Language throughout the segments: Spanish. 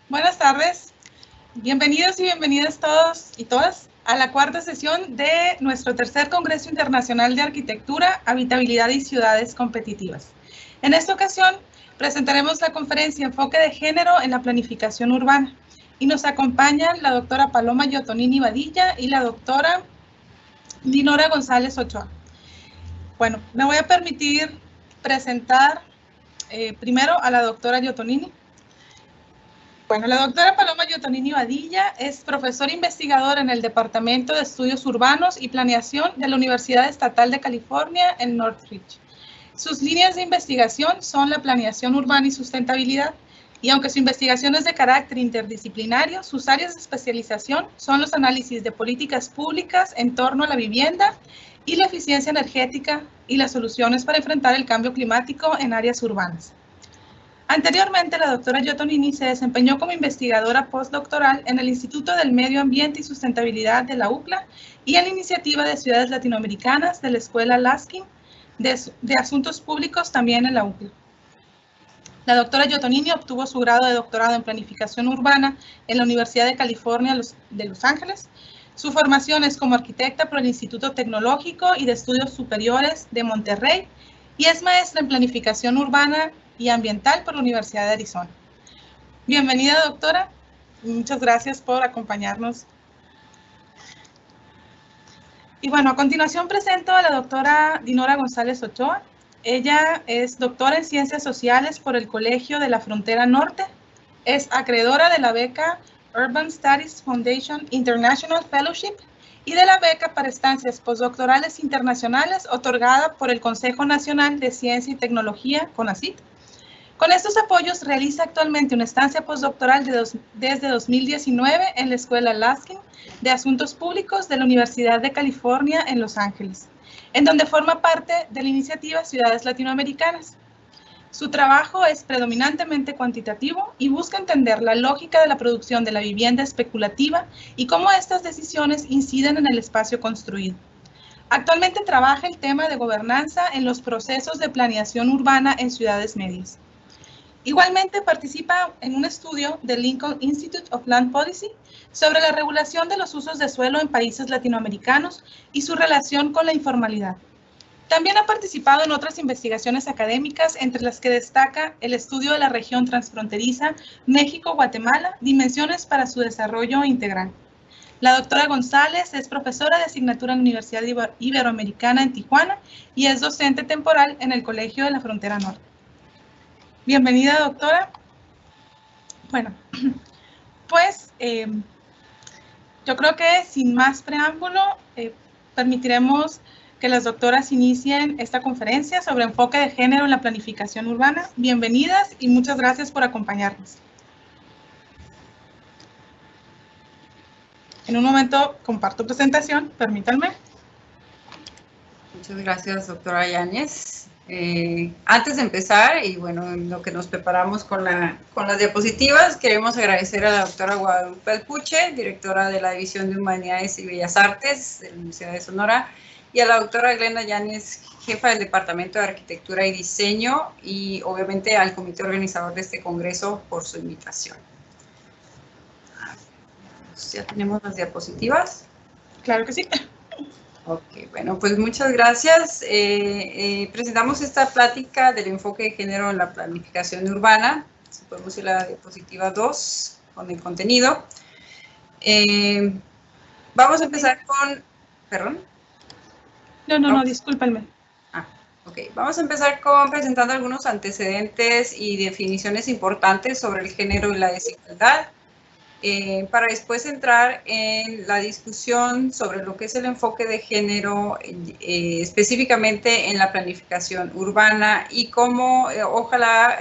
Buenas tardes, bienvenidos y bienvenidas todos y todas a la cuarta sesión de nuestro tercer Congreso Internacional de Arquitectura, Habitabilidad y Ciudades Competitivas. En esta ocasión presentaremos la conferencia Enfoque de Género en la Planificación Urbana y nos acompañan la doctora Paloma Yotonini Badilla y la doctora Dinora González Ochoa. Bueno, me voy a permitir presentar primero a la doctora Yotonini. Bueno, la doctora Paloma Yotonini Badilla es profesora investigadora en el Departamento de Estudios Urbanos y Planeación de la Universidad Estatal de California en Northridge. Sus líneas de investigación son la planeación urbana y sustentabilidad, y aunque su investigación es de carácter interdisciplinario, sus áreas de especialización son los análisis de políticas públicas en torno a la vivienda y la eficiencia energética y las soluciones para enfrentar el cambio climático en áreas urbanas. Anteriormente, la doctora Yotonini se desempeñó como investigadora postdoctoral en el Instituto del Medio Ambiente y Sustentabilidad de la UCLA y en la Iniciativa de Ciudades Latinoamericanas de la Escuela Laskin de Asuntos Públicos también en la UCLA. La doctora Yotonini obtuvo su grado de doctorado en Planificación Urbana en la Universidad de California de Los Ángeles. Su formación es como arquitecta por el Instituto Tecnológico y de Estudios Superiores de Monterrey y es maestra en Planificación Urbana y Ambiental por la Universidad de Arizona. Bienvenida, doctora. Muchas gracias por acompañarnos. Y bueno, a continuación presento a la doctora Dinora González Ochoa. Ella es doctora en Ciencias Sociales por el Colegio de la Frontera Norte. Es acreedora de la beca Urban Studies Foundation International Fellowship y de la beca para estancias postdoctorales internacionales otorgada por el Consejo Nacional de Ciencia y Tecnología, CONACYT. Con estos apoyos realiza actualmente una estancia postdoctoral desde 2019 en la Escuela Laskin de Asuntos Públicos de la Universidad de California en Los Ángeles, en donde forma parte de la iniciativa Ciudades Latinoamericanas. Su trabajo es predominantemente cuantitativo y busca entender la lógica de la producción de la vivienda especulativa y cómo estas decisiones inciden en el espacio construido. Actualmente trabaja el tema de gobernanza en los procesos de planeación urbana en ciudades medias. Igualmente participa en un estudio del Lincoln Institute of Land Policy sobre la regulación de los usos de suelo en países latinoamericanos y su relación con la informalidad. También ha participado en otras investigaciones académicas, entre las que destaca el estudio de la región transfronteriza México-Guatemala, dimensiones para su desarrollo integral. La doctora González es profesora de asignatura en la Universidad Iberoamericana en Tijuana y es docente temporal en el Colegio de la Frontera Norte. Bienvenida, doctora. Bueno, pues yo creo que sin más preámbulo, permitiremos que las doctoras inicien esta conferencia sobre enfoque de género en la planificación urbana. Bienvenidas y muchas gracias por acompañarnos. En un momento comparto presentación, permítanme. Muchas gracias, doctora Yáñez. Antes de empezar, y bueno, en lo que nos preparamos con las diapositivas, queremos agradecer a la doctora Guadalupe Alpuche, directora de la División de Humanidades y Bellas Artes de la Universidad de Sonora, y a la doctora Glenda Yáñez, jefa del Departamento de Arquitectura y Diseño, y obviamente al comité organizador de este congreso por su invitación. ¿Ya tenemos las diapositivas? Claro que sí. Ok, bueno, pues muchas gracias. Presentamos esta plática del enfoque de género en la planificación urbana. Si podemos ir a la diapositiva 2 con el contenido. Vamos a empezar con... ¿Perdón? No, discúlpenme. Ok, vamos a empezar presentando algunos antecedentes y definiciones importantes sobre el género y la desigualdad. Para después entrar en la discusión sobre lo que es el enfoque de género, específicamente en la planificación urbana y cómo ojalá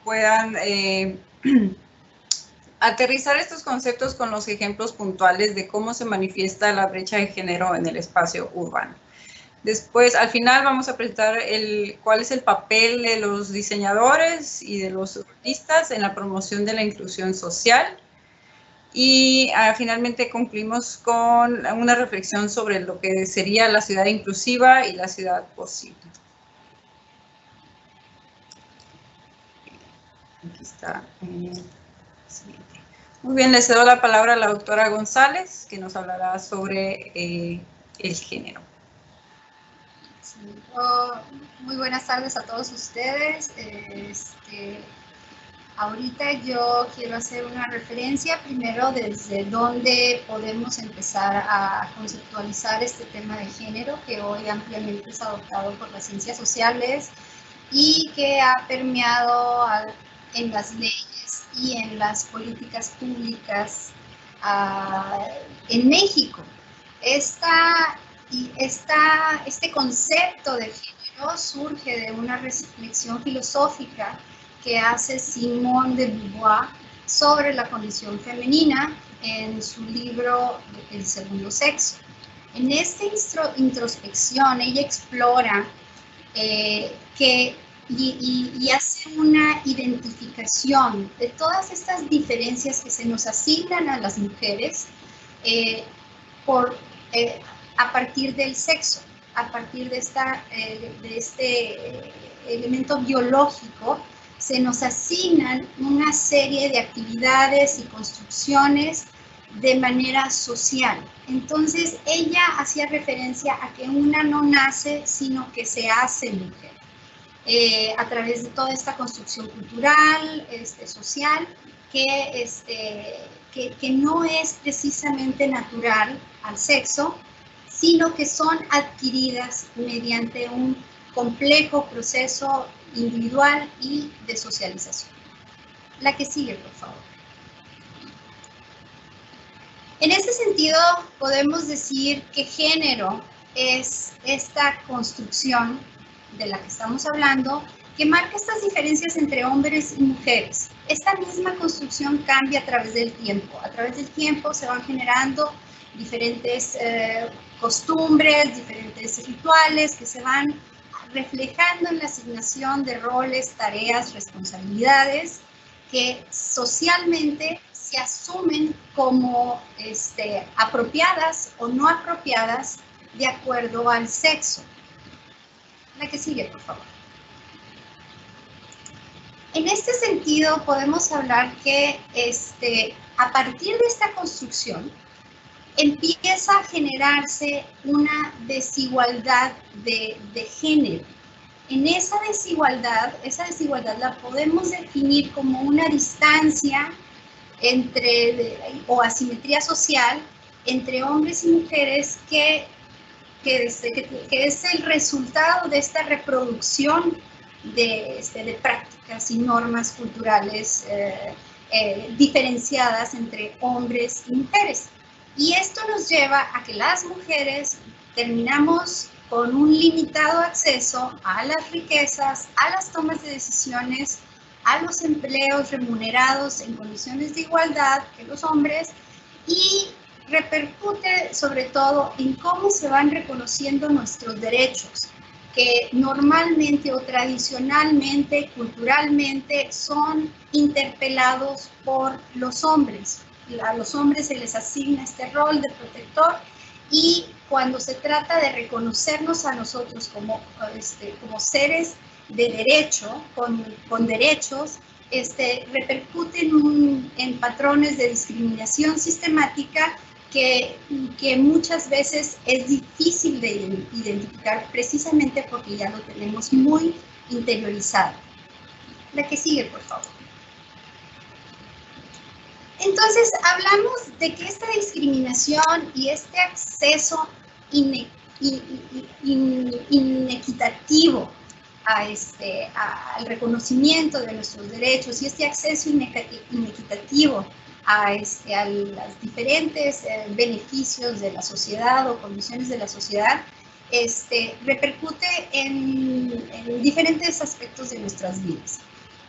puedan aterrizar estos conceptos con los ejemplos puntuales de cómo se manifiesta la brecha de género en el espacio urbano. Después, al final, vamos a presentar cuál es el papel de los diseñadores y de los urbanistas en la promoción de la inclusión social. Y finalmente concluimos con una reflexión sobre lo que sería la ciudad inclusiva y la ciudad posible. Aquí está. Siguiente. Muy bien, le cedo la palabra a la doctora González, que nos hablará sobre el género. Sí. Muy buenas tardes a todos ustedes. Ahorita yo quiero hacer una referencia primero desde dónde podemos empezar a conceptualizar este tema de género que hoy ampliamente es adoptado por las ciencias sociales y que ha permeado en las leyes y en las políticas públicas en México. Este concepto de género surge de una reflexión filosófica que hace Simone de Beauvoir sobre la condición femenina en su libro El segundo sexo. En esta introspección ella explora y hace una identificación de todas estas diferencias que se nos asignan a las mujeres a partir del sexo, a partir de este elemento biológico. Se nos asignan una serie de actividades y construcciones de manera social. Entonces, ella hacía referencia a que una no nace, sino que se hace mujer. A través de toda esta construcción cultural, social, que no es precisamente natural al sexo, sino que son adquiridas mediante un complejo proceso individual y de socialización. La que sigue, por favor. En este sentido, podemos decir que género es esta construcción de la que estamos hablando, que marca estas diferencias entre hombres y mujeres. Esta misma construcción cambia a través del tiempo. A través del tiempo se van generando diferentes costumbres, diferentes rituales que se van reflejando en la asignación de roles, tareas, responsabilidades que socialmente se asumen como apropiadas o no apropiadas de acuerdo al sexo. La que sigue, por favor. En este sentido, podemos hablar que a partir de esta construcción empieza a generarse una desigualdad de género. En esa desigualdad la podemos definir como una distancia o asimetría social entre hombres y mujeres que es el resultado de esta reproducción de prácticas y normas culturales diferenciadas entre hombres y mujeres. Y esto nos lleva a que las mujeres terminamos con un limitado acceso a las riquezas, a las tomas de decisiones, a los empleos remunerados en condiciones de igualdad que los hombres, y repercute sobre todo en cómo se van reconociendo nuestros derechos, que normalmente o tradicionalmente, culturalmente, son interpelados por los hombres. A los hombres se les asigna este rol de protector, y cuando se trata de reconocernos a nosotros como seres de derecho, con derechos, repercute en patrones de discriminación sistemática que muchas veces es difícil de identificar precisamente porque ya lo tenemos muy interiorizado. La que sigue, por favor. Entonces, hablamos de que esta discriminación y este acceso inequitativo al reconocimiento de nuestros derechos y este acceso inequitativo a los diferentes beneficios de la sociedad o condiciones de la sociedad, repercute en diferentes aspectos de nuestras vidas.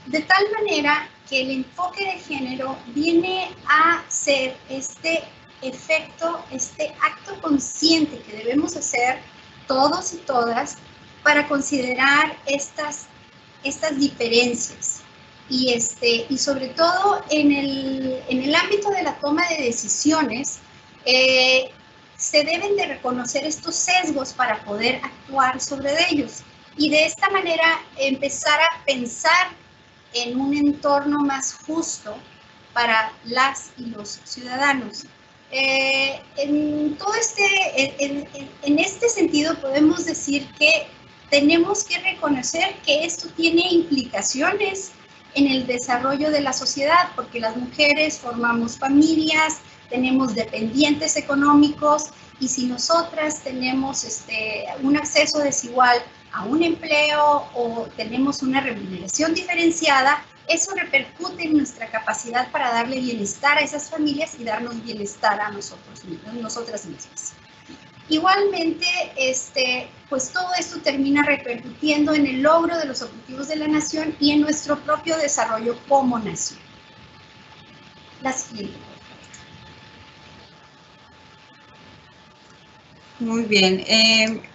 De tal manera que el enfoque de género viene a ser este efecto, este acto consciente que debemos hacer todos y todas para considerar estas diferencias y sobre todo en el ámbito de la toma de decisiones se deben de reconocer estos sesgos para poder actuar sobre ellos y de esta manera empezar a pensar en un entorno más justo para las y los ciudadanos. En este sentido podemos decir que tenemos que reconocer que esto tiene implicaciones en el desarrollo de la sociedad, porque las mujeres formamos familias, tenemos dependientes económicos, y si nosotras tenemos un acceso desigual a un empleo o tenemos una remuneración diferenciada, eso repercute en nuestra capacidad para darle bienestar a esas familias y darnos bienestar a nosotras mismas. Igualmente, pues todo esto termina repercutiendo en el logro de los objetivos de la nación y en nuestro propio desarrollo como nación. La siguiente. Muy bien.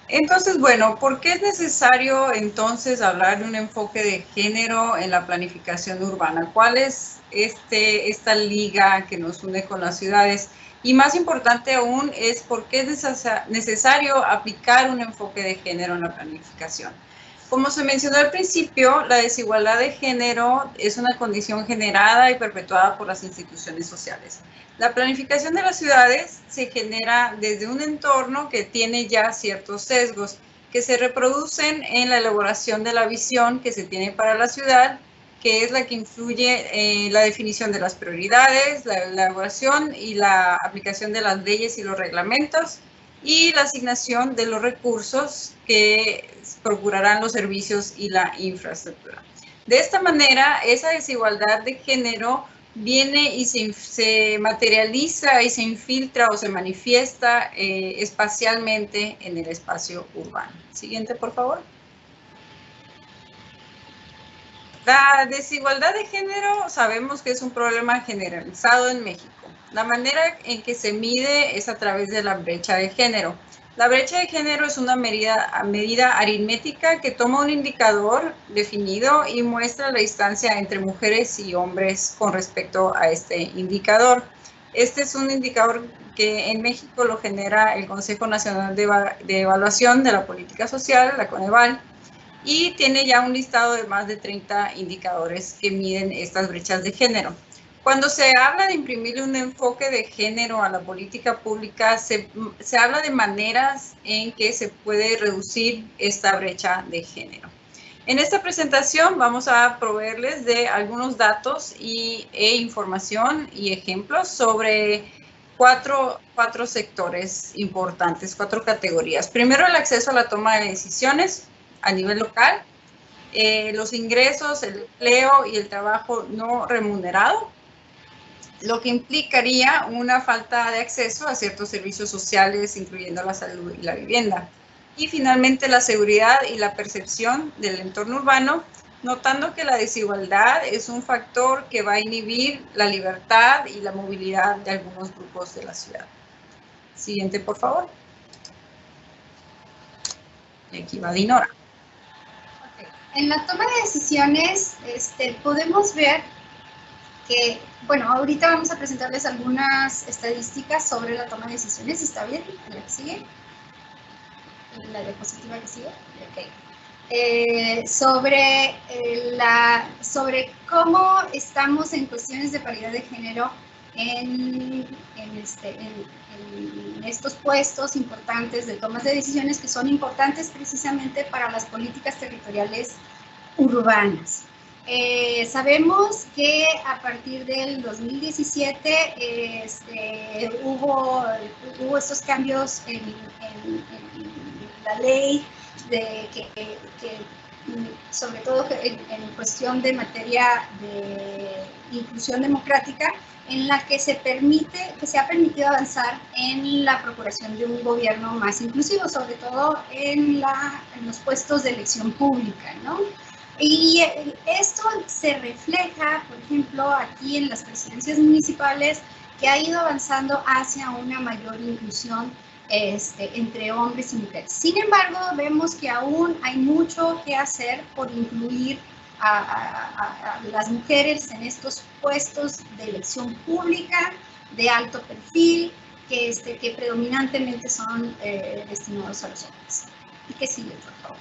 Entonces, bueno, ¿por qué es necesario entonces hablar de un enfoque de género en la planificación urbana? ¿Cuál es esta liga que nos une con las ciudades? Y más importante aún es por qué es necesario aplicar un enfoque de género en la planificación. Como se mencionó al principio, la desigualdad de género es una condición generada y perpetuada por las instituciones sociales. La planificación de las ciudades se genera desde un entorno que tiene ya ciertos sesgos que se reproducen en la elaboración de la visión que se tiene para la ciudad, que es la que influye en la definición de las prioridades, la elaboración y la aplicación de las leyes y los reglamentos, y la asignación de los recursos que procurarán los servicios y la infraestructura. De esta manera, esa desigualdad de género viene y se materializa y se infiltra o se manifiesta espacialmente en el espacio urbano. Siguiente, por favor. La desigualdad de género sabemos que es un problema generalizado en México. La manera en que se mide es a través de la brecha de género. La brecha de género es una medida aritmética que toma un indicador definido y muestra la distancia entre mujeres y hombres con respecto a este indicador. Este es un indicador que en México lo genera el Consejo Nacional de Evaluación de la Política Social, la Coneval, y tiene ya un listado de más de 30 indicadores que miden estas brechas de género. Cuando se habla de imprimirle un enfoque de género a la política pública, se habla de maneras en que se puede reducir esta brecha de género. En esta presentación vamos a proveerles de algunos datos e información y ejemplos sobre cuatro sectores importantes, 4 categorías. Primero, el acceso a la toma de decisiones a nivel local, los ingresos, el empleo y el trabajo no remunerado, lo que implicaría una falta de acceso a ciertos servicios sociales, incluyendo la salud y la vivienda. Y finalmente, la seguridad y la percepción del entorno urbano, notando que la desigualdad es un factor que va a inhibir la libertad y la movilidad de algunos grupos de la ciudad. Siguiente, por favor. Y aquí va Dinora. En la toma de decisiones podemos ver que, bueno, ahorita vamos a presentarles algunas estadísticas sobre la toma de decisiones. ¿Está bien? ¿La que sigue? ¿La diapositiva que sigue? Ok. Sobre cómo estamos en cuestiones de paridad de género en estos puestos importantes de tomas de decisiones que son importantes precisamente para las políticas territoriales urbanas. Sabemos que a partir del 2017 hubo estos cambios en la ley sobre todo en cuestión de materia de inclusión democrática, en la que se ha permitido avanzar en la procuración de un gobierno más inclusivo, sobre todo en los puestos de elección pública, ¿no? Y esto se refleja, por ejemplo, aquí en las presidencias municipales, que ha ido avanzando hacia una mayor inclusión entre hombres y mujeres. Sin embargo, vemos que aún hay mucho que hacer por incluir a las mujeres en estos puestos de elección pública de alto perfil que predominantemente son destinados a los hombres. Y que sigue, por favor.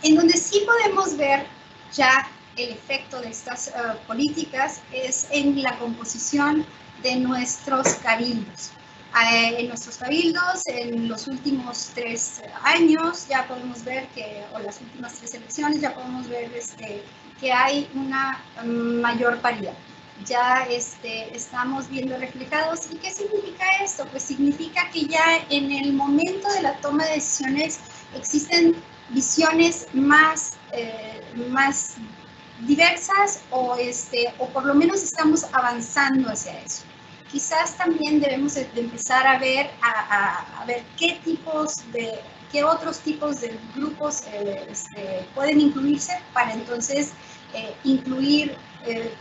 En donde sí podemos ver ya el efecto de estas políticas es en la composición de nuestros cabildos. En nuestros cabildos, en los últimos 3 años, ya podemos ver que, o las últimas 3 elecciones, ya podemos ver que hay una mayor paridad. Ya estamos viendo reflejados. ¿Y qué significa esto? Pues significa que ya en el momento de la toma de decisiones existen visiones más diversas o por lo menos estamos avanzando hacia eso. Quizás también debemos de empezar a ver qué otros tipos de grupos pueden incluirse para entonces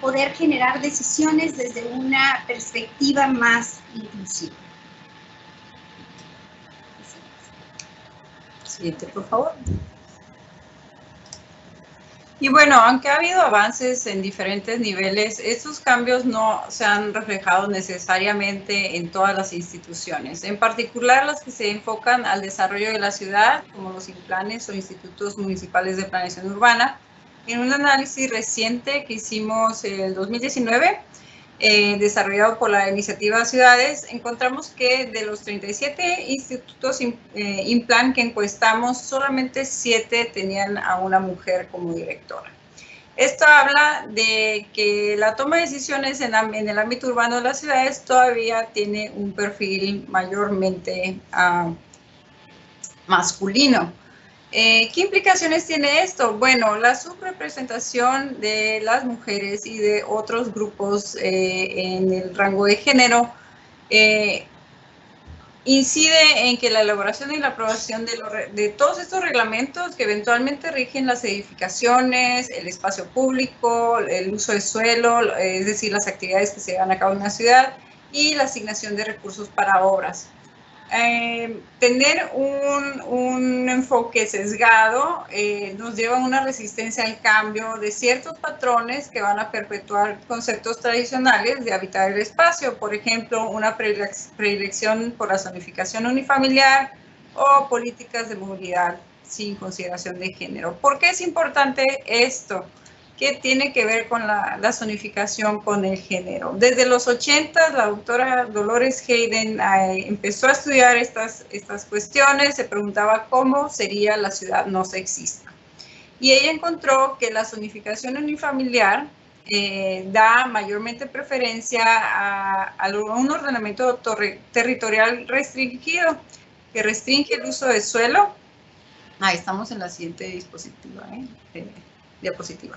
poder generar decisiones desde una perspectiva más inclusiva. Siguiente, por favor. Y bueno, aunque ha habido avances en diferentes niveles, estos cambios no se han reflejado necesariamente en todas las instituciones, en particular las que se enfocan al desarrollo de la ciudad, como los INPLANes o Institutos Municipales de Planeación Urbana. En un análisis reciente que hicimos en el 2019, desarrollado por la iniciativa Ciudades, encontramos que de los 37 institutos INPLAN que encuestamos, solamente 7 tenían a una mujer como directora. Esto habla de que la toma de decisiones en el ámbito urbano de las ciudades todavía tiene un perfil mayormente masculino. ¿Qué implicaciones tiene esto? Bueno, la subrepresentación de las mujeres y de otros grupos en el rango de género incide en que la elaboración y la aprobación de todos estos reglamentos que eventualmente rigen las edificaciones, el espacio público, el uso de suelo, es decir, las actividades que se llevan a cabo en una ciudad y la asignación de recursos para obras. Tener un enfoque sesgado nos lleva a una resistencia al cambio de ciertos patrones que van a perpetuar conceptos tradicionales de habitar el espacio, por ejemplo, una predilección por la zonificación unifamiliar o políticas de movilidad sin consideración de género. ¿Por qué es importante esto? Que tiene que ver con la zonificación con el género. Desde los 80, la doctora Dolores Hayden empezó a estudiar estas cuestiones, se preguntaba cómo sería la ciudad no sexista. Y ella encontró que la zonificación unifamiliar da mayormente preferencia a un ordenamiento territorial restringido, que restringe el uso de suelo. Ahí estamos en la siguiente diapositiva.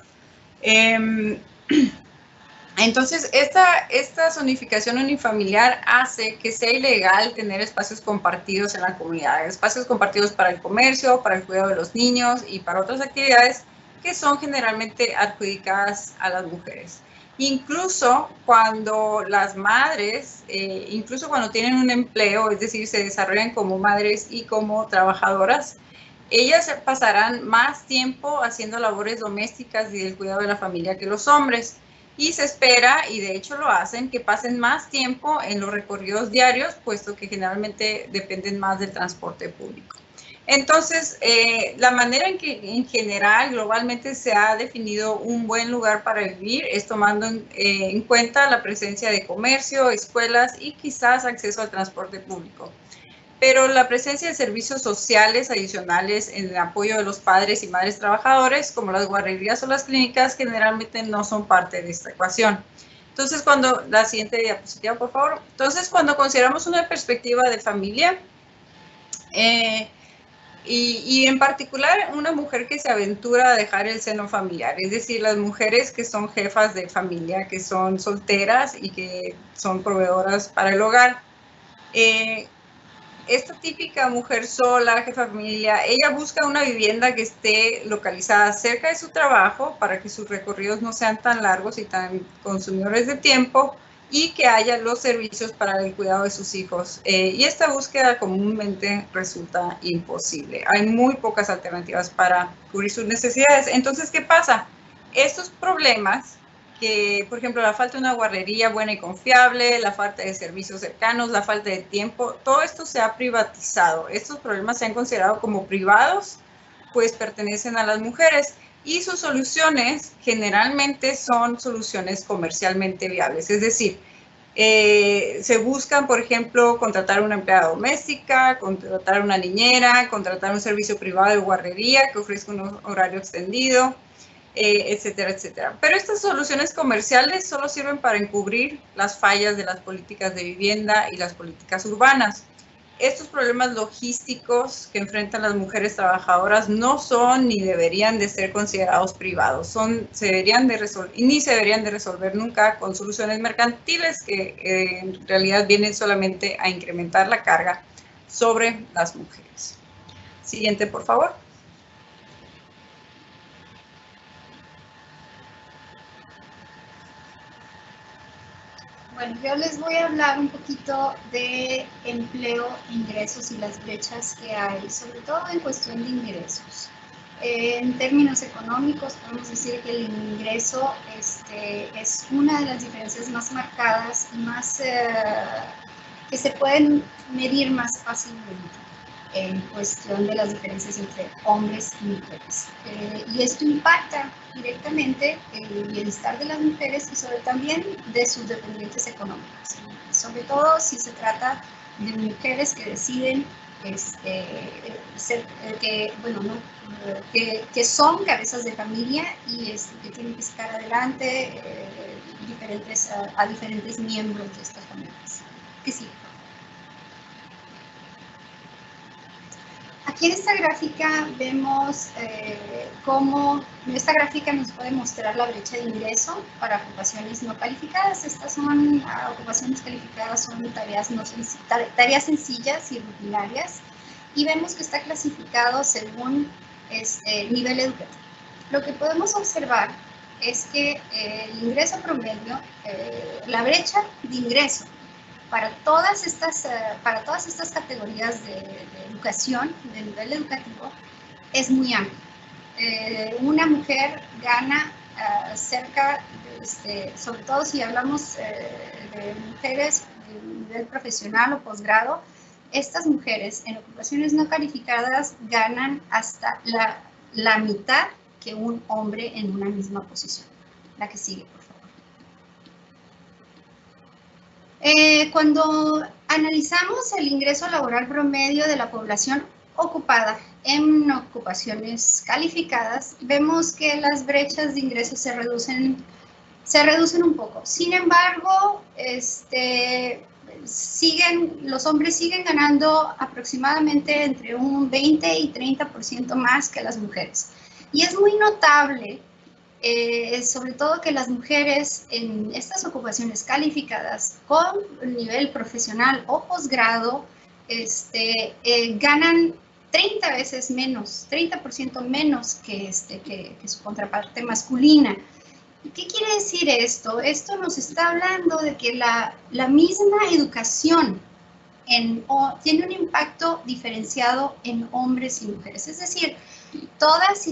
Entonces, esta zonificación unifamiliar hace que sea ilegal tener espacios compartidos en la comunidad, espacios compartidos para el comercio, para el cuidado de los niños y para otras actividades que son generalmente adjudicadas a las mujeres. Incluso cuando las madres, incluso cuando tienen un empleo, es decir, se desarrollan como madres y como trabajadoras, ellas pasarán más tiempo haciendo labores domésticas y del cuidado de la familia que los hombres. Y se espera, y de hecho lo hacen, que pasen más tiempo en los recorridos diarios, puesto que generalmente dependen más del transporte público. Entonces, la manera en que en general, globalmente, se ha definido un buen lugar para vivir es tomando en cuenta la presencia de comercio, escuelas y quizás acceso al transporte público. Pero la presencia de servicios sociales adicionales en el apoyo de los padres y madres trabajadores, como las guarderías o las clínicas, generalmente no son parte de esta ecuación. Entonces, la siguiente diapositiva, por favor. Entonces, cuando consideramos una perspectiva de familia, y en particular una mujer que se aventura a dejar el seno familiar, es decir, las mujeres que son jefas de familia, que son solteras y que son proveedoras para el hogar, esta típica mujer sola, jefa de familia, ella busca una vivienda que esté localizada cerca de su trabajo para que sus recorridos no sean tan largos y tan consumidores de tiempo y que haya los servicios para el cuidado de sus hijos. Y esta búsqueda comúnmente resulta imposible. Hay muy pocas alternativas para cubrir sus necesidades. Entonces, ¿qué pasa? Estos problemas, que por ejemplo la falta de una guardería buena y confiable, la falta de servicios cercanos, la falta de tiempo, todo esto se ha privatizado. Estos problemas se han considerado como privados, pues pertenecen a las mujeres. y sus soluciones generalmente son soluciones comercialmente viables, es decir, se buscan, por ejemplo, contratar una empleada doméstica, contratar una niñera, contratar un servicio privado de guardería que ofrezca un horario extendido, etcétera, etcétera. Pero estas soluciones comerciales solo sirven para encubrir las fallas de las políticas de vivienda y las políticas urbanas. Estos problemas logísticos que enfrentan las mujeres trabajadoras no son ni deberían de ser considerados privados, se deberían de resolver, y ni se deberían de resolver nunca con soluciones mercantiles que en realidad vienen solamente a incrementar la carga sobre las mujeres. Siguiente, por favor. Bueno, yo les voy a hablar un poquito de empleo, ingresos y las brechas que hay, sobre todo en cuestión de ingresos. En términos económicos, podemos decir que el ingreso es una de las diferencias más marcadas y más que se pueden medir más fácilmente en cuestión de las diferencias entre hombres y mujeres. Y esto impacta directamente el bienestar de las mujeres y también de sus dependientes económicos, sobre todo si se trata de mujeres que deciden que son cabezas de familia y que tienen que sacar adelante a diferentes miembros de estas familias. Que sí. Aquí en esta gráfica vemos cómo esta gráfica nos puede mostrar la brecha de ingreso para ocupaciones no calificadas. Estas son ocupaciones calificadas, son tareas sencillas y rutinarias, y vemos que está clasificado según nivel educativo. Lo que podemos observar es que el ingreso promedio, la brecha de ingreso para todas estas categorías de educación, de nivel educativo, es muy amplio. Una mujer gana cerca, sobre todo si hablamos de mujeres de nivel profesional o posgrado, estas mujeres en ocupaciones no calificadas ganan hasta la mitad que un hombre en una misma posición. La que sigue, por favor. Cuando analizamos el ingreso laboral promedio de la población ocupada en ocupaciones calificadas, vemos que las brechas de ingresos se reducen un poco. Sin embargo, los hombres siguen ganando aproximadamente entre un 20 y 30% más que las mujeres. Y es muy notable, sobre todo que las mujeres en estas ocupaciones calificadas con nivel profesional o posgrado ganan 30 veces menos, 30% menos que su contraparte masculina. ¿Qué quiere decir esto? Esto nos está hablando de que la misma educación tiene un impacto diferenciado en hombres y mujeres. Es decir, todas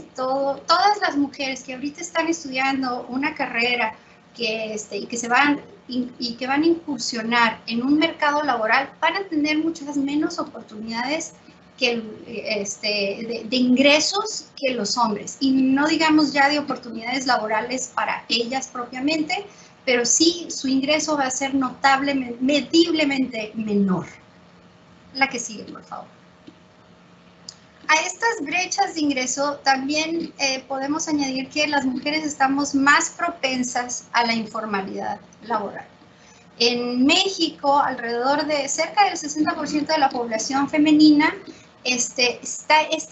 las mujeres que ahorita están estudiando una carrera que van a incursionar en un mercado laboral van a tener muchas menos oportunidades de ingresos que los hombres, y no digamos ya de oportunidades laborales para ellas propiamente, pero sí su ingreso va a ser notablemente, mediblemente menor. La que sigue, por favor. A estas brechas de ingreso también podemos añadir que las mujeres estamos más propensas a la informalidad laboral. En México, alrededor de cerca del 60% de la población femenina está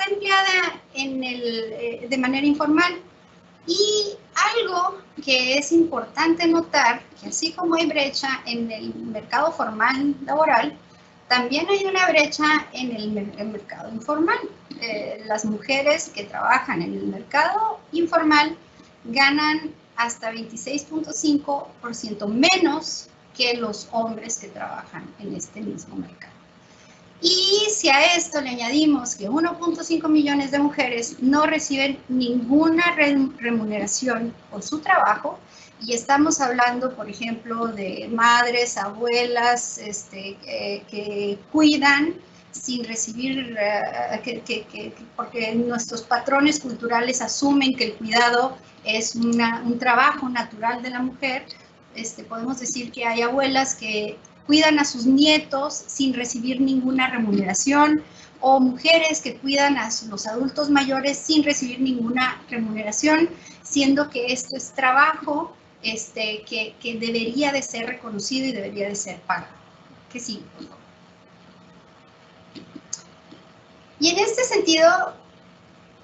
empleada de manera informal. Y algo que es importante notar, que así como hay brecha en el mercado formal laboral, también hay una brecha en el mercado informal. Las mujeres que trabajan en el mercado informal ganan hasta 26.5% menos que los hombres que trabajan en este mismo mercado. Y si a esto le añadimos que 1.5 millones de mujeres no reciben ninguna remuneración por su trabajo, y estamos hablando, por ejemplo, de madres, abuelas que cuidan sin recibir, porque nuestros patrones culturales asumen que el cuidado es un trabajo natural de la mujer. Podemos decir que hay abuelas que cuidan a sus nietos sin recibir ninguna remuneración, o mujeres que cuidan a los adultos mayores sin recibir ninguna remuneración, siendo que esto es trabajo que debería de ser reconocido y debería de ser pagado. Que sí, por favor. Y en este sentido,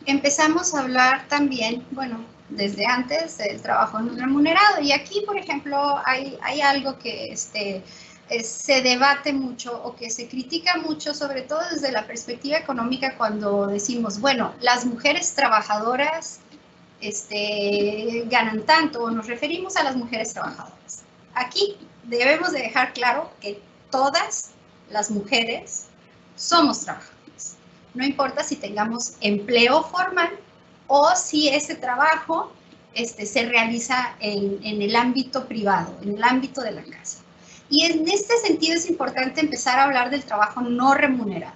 empezamos a hablar también, bueno, desde antes del trabajo no remunerado. Y aquí, por ejemplo, hay algo que se debate mucho o que se critica mucho, sobre todo desde la perspectiva económica, cuando decimos, bueno, las mujeres trabajadoras ganan tanto, o nos referimos a las mujeres trabajadoras. Aquí debemos de dejar claro que todas las mujeres somos trabajadoras. No importa si tengamos empleo formal o si ese trabajo se realiza en el ámbito privado, en el ámbito de la casa. Y en este sentido es importante empezar a hablar del trabajo no remunerado,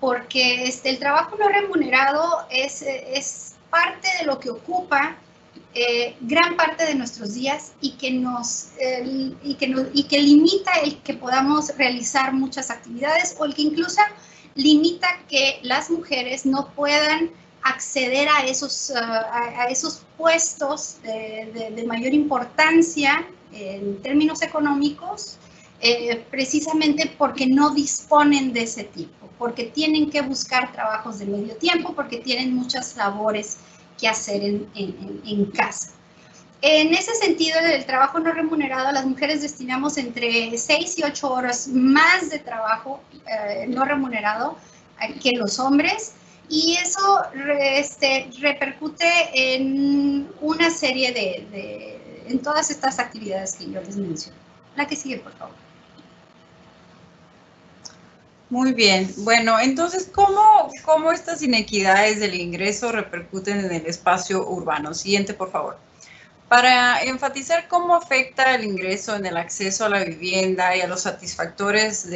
porque el trabajo no remunerado es parte de lo que ocupa gran parte de nuestros días y que limita el que podamos realizar muchas actividades, o el que incluso limita que las mujeres no puedan acceder a esos puestos de mayor importancia en términos económicos, precisamente porque no disponen de ese tipo, porque tienen que buscar trabajos de medio tiempo, porque tienen muchas labores que hacer en casa. En ese sentido, el trabajo no remunerado, las mujeres destinamos entre 6 y 8 horas más de trabajo no remunerado que los hombres, y eso repercute en una serie en todas estas actividades que yo les menciono. La que sigue, por favor. Muy bien. Bueno, entonces, ¿cómo estas inequidades del ingreso repercuten en el espacio urbano? Siguiente, por favor. Para enfatizar cómo afecta el ingreso en el acceso a la vivienda y a los satisfactores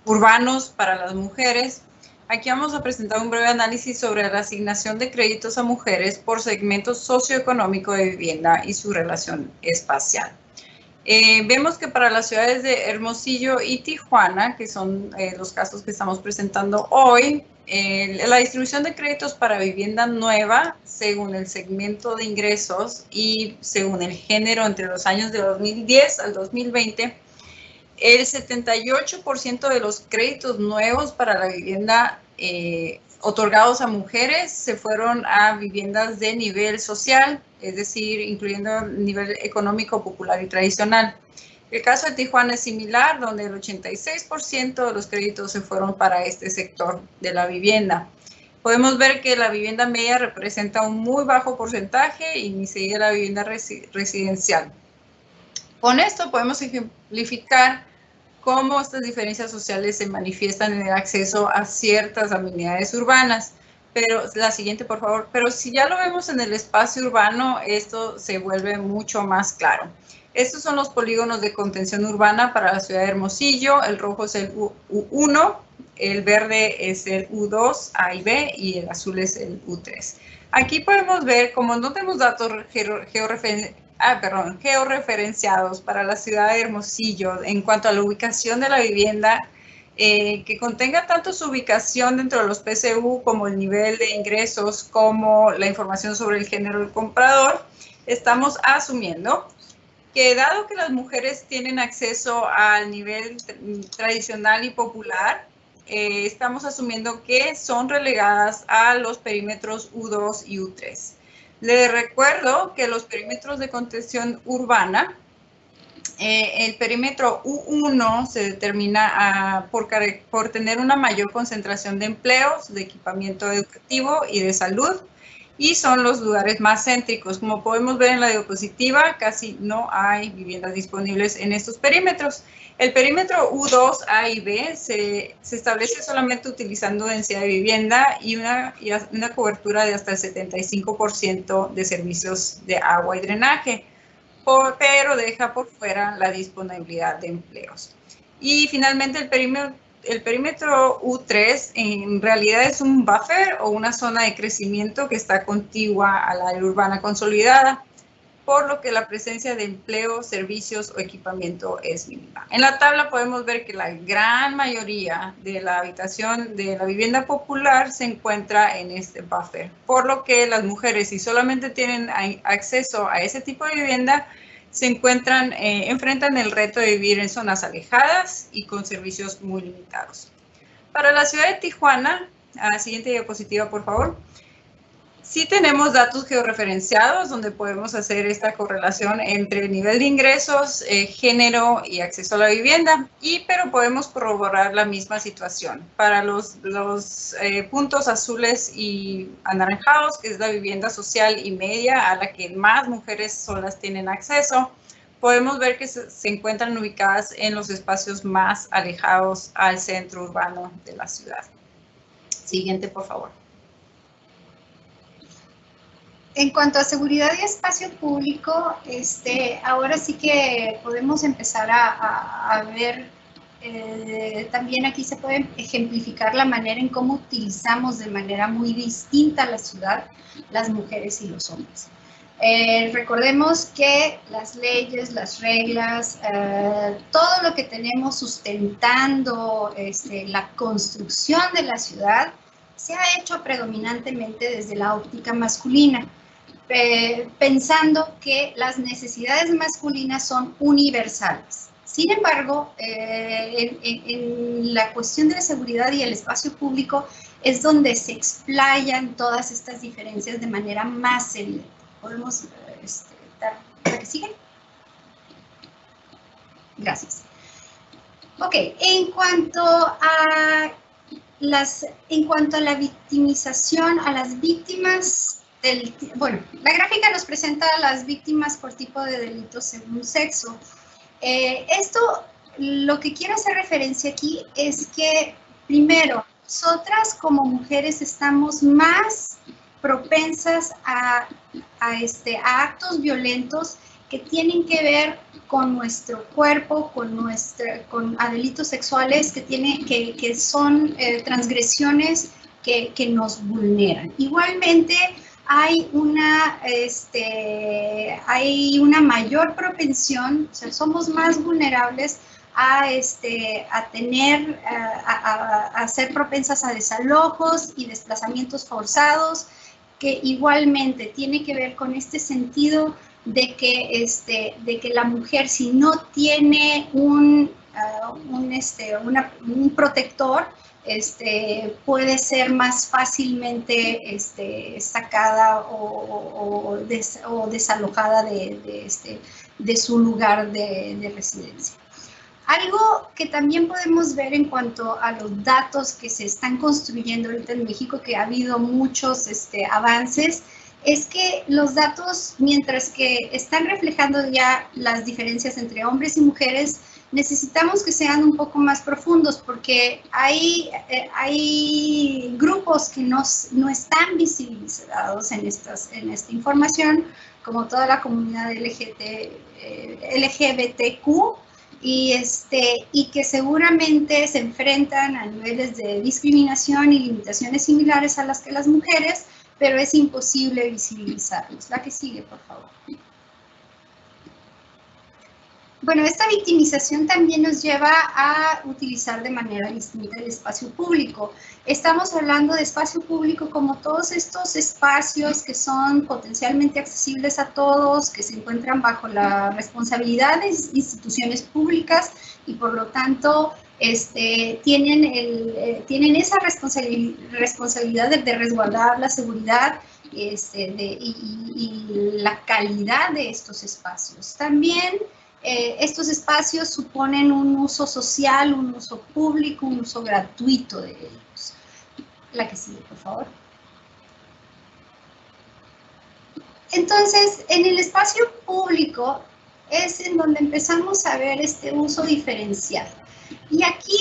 urbanos para las mujeres, aquí vamos a presentar un breve análisis sobre la asignación de créditos a mujeres por segmento socioeconómico de vivienda y su relación espacial. Vemos que para las ciudades de Hermosillo y Tijuana, que son los casos que estamos presentando hoy, la distribución de créditos para vivienda nueva, según el segmento de ingresos y según el género entre los años de 2010 al 2020, el 78% de los créditos nuevos para la vivienda otorgados a mujeres se fueron a viviendas de nivel social, es decir, incluyendo el nivel económico, popular y tradicional. El caso de Tijuana es similar, donde el 86% de los créditos se fueron para este sector de la vivienda. Podemos ver que la vivienda media representa un muy bajo porcentaje y ni se diga la vivienda residencial. Con esto podemos ejemplificar cómo estas diferencias sociales se manifiestan en el acceso a ciertas amenidades urbanas. Pero la siguiente, por favor. Pero si ya lo vemos en el espacio urbano, esto se vuelve mucho más claro. Estos son los polígonos de contención urbana para la ciudad de Hermosillo. El rojo es el U1, el verde es el U2, A y B, y el azul es el U3. Aquí podemos ver, como no tenemos datos georreferenciados para la ciudad de Hermosillo en cuanto a la ubicación de la vivienda, que contenga tanto su ubicación dentro de los PCU como el nivel de ingresos, como la información sobre el género del comprador, estamos asumiendo que dado que las mujeres tienen acceso al nivel tradicional y popular, estamos asumiendo que son relegadas a los perímetros U2 y U3. Les recuerdo que los perímetros de contención urbana, el perímetro U1 se determina por tener una mayor concentración de empleos, de equipamiento educativo y de salud, y son los lugares más céntricos. Como podemos ver en la diapositiva, casi no hay viviendas disponibles en estos perímetros. El perímetro U2, A y B se establece solamente utilizando densidad de vivienda y una cobertura de hasta el 75% de servicios de agua y drenaje, pero deja por fuera la disponibilidad de empleos. Y finalmente el el perímetro U3 en realidad es un buffer o una zona de crecimiento que está contigua al área urbana consolidada, por lo que la presencia de empleo, servicios o equipamiento es mínima. En la tabla podemos ver que la gran mayoría de la habitación de la vivienda popular se encuentra en este buffer, por lo que las mujeres, si solamente tienen acceso a ese tipo de vivienda, enfrentan el reto de vivir en zonas alejadas y con servicios muy limitados. Para la ciudad de Tijuana, a la siguiente diapositiva, por favor. Sí tenemos datos georreferenciados donde podemos hacer esta correlación entre nivel de ingresos, género y acceso a la vivienda, pero podemos corroborar la misma situación. Para los puntos azules y anaranjados, que es la vivienda social y media a la que más mujeres solas tienen acceso, podemos ver que se encuentran ubicadas en los espacios más alejados al centro urbano de la ciudad. Siguiente, por favor. En cuanto a seguridad y espacio público, ahora sí que podemos empezar a ver, también aquí se puede ejemplificar la manera en cómo utilizamos de manera muy distinta la ciudad, las mujeres y los hombres. Recordemos que las leyes, las reglas, todo lo que tenemos sustentando la construcción de la ciudad se ha hecho predominantemente desde la óptica masculina, pensando que las necesidades masculinas son universales. Sin embargo, en la cuestión de la seguridad y el espacio público es donde se explayan todas estas diferencias de manera más evidente. ¿Podemos dar la que sigue? Gracias. Ok, en cuanto a la victimización, a las víctimas la gráfica nos presenta a las víctimas por tipo de delitos según sexo. Lo que quiero hacer referencia aquí es que, primero, nosotras como mujeres estamos más propensas a actos violentos que tienen que ver con nuestro cuerpo, a delitos sexuales que son transgresiones que nos vulneran. Igualmente, hay una mayor propensión, o sea, somos más vulnerables a ser propensas a desalojos y desplazamientos forzados, que igualmente tiene que ver con este sentido de que la mujer, si no tiene un protector, puede ser más fácilmente sacada o desalojada de su lugar de residencia. Algo que también podemos ver en cuanto a los datos que se están construyendo ahorita en México, que ha habido muchos avances, es que los datos, mientras que están reflejando ya las diferencias entre hombres y mujeres, necesitamos que sean un poco más profundos, porque hay grupos que no están visibilizados en esta información, como toda la comunidad LGBTQ, y que seguramente se enfrentan a niveles de discriminación y limitaciones similares a las que las mujeres, pero es imposible visibilizarlos. La que sigue, por favor. Bueno, esta victimización también nos lleva a utilizar de manera distinta el espacio público. Estamos hablando de espacio público como todos estos espacios que son potencialmente accesibles a todos, que se encuentran bajo la responsabilidad de instituciones públicas y por lo tanto tienen esa responsabilidad de resguardar la seguridad y la calidad de estos espacios. También estos espacios suponen un uso social, un uso público, un uso gratuito de ellos. La que sigue, por favor. Entonces, en el espacio público es en donde empezamos a ver este uso diferencial. Y aquí,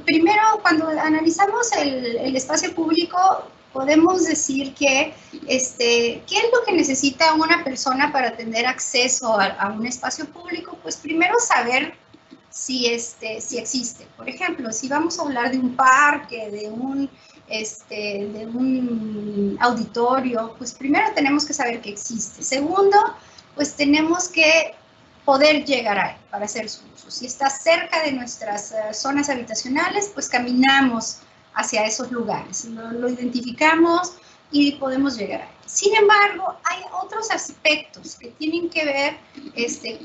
primero, cuando analizamos el espacio público, podemos decir que, ¿qué es lo que necesita una persona para tener acceso a un espacio público? Pues primero saber si existe. Por ejemplo, si vamos a hablar de un parque, de un auditorio, pues primero tenemos que saber que existe. Segundo, pues tenemos que poder llegar ahí para hacer su uso. Si está cerca de nuestras zonas habitacionales, pues caminamos hacia esos lugares, lo identificamos y podemos llegar ahí. Sin embargo, hay otros aspectos que tienen que ver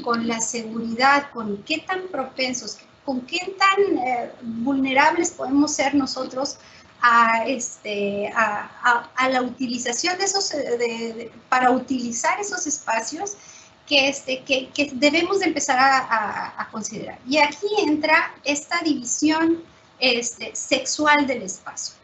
con la seguridad, con qué tan propensos, con qué tan vulnerables podemos ser nosotros a la utilización de esos, para utilizar esos espacios que debemos de empezar a considerar. Y aquí entra esta división sexual del espacio.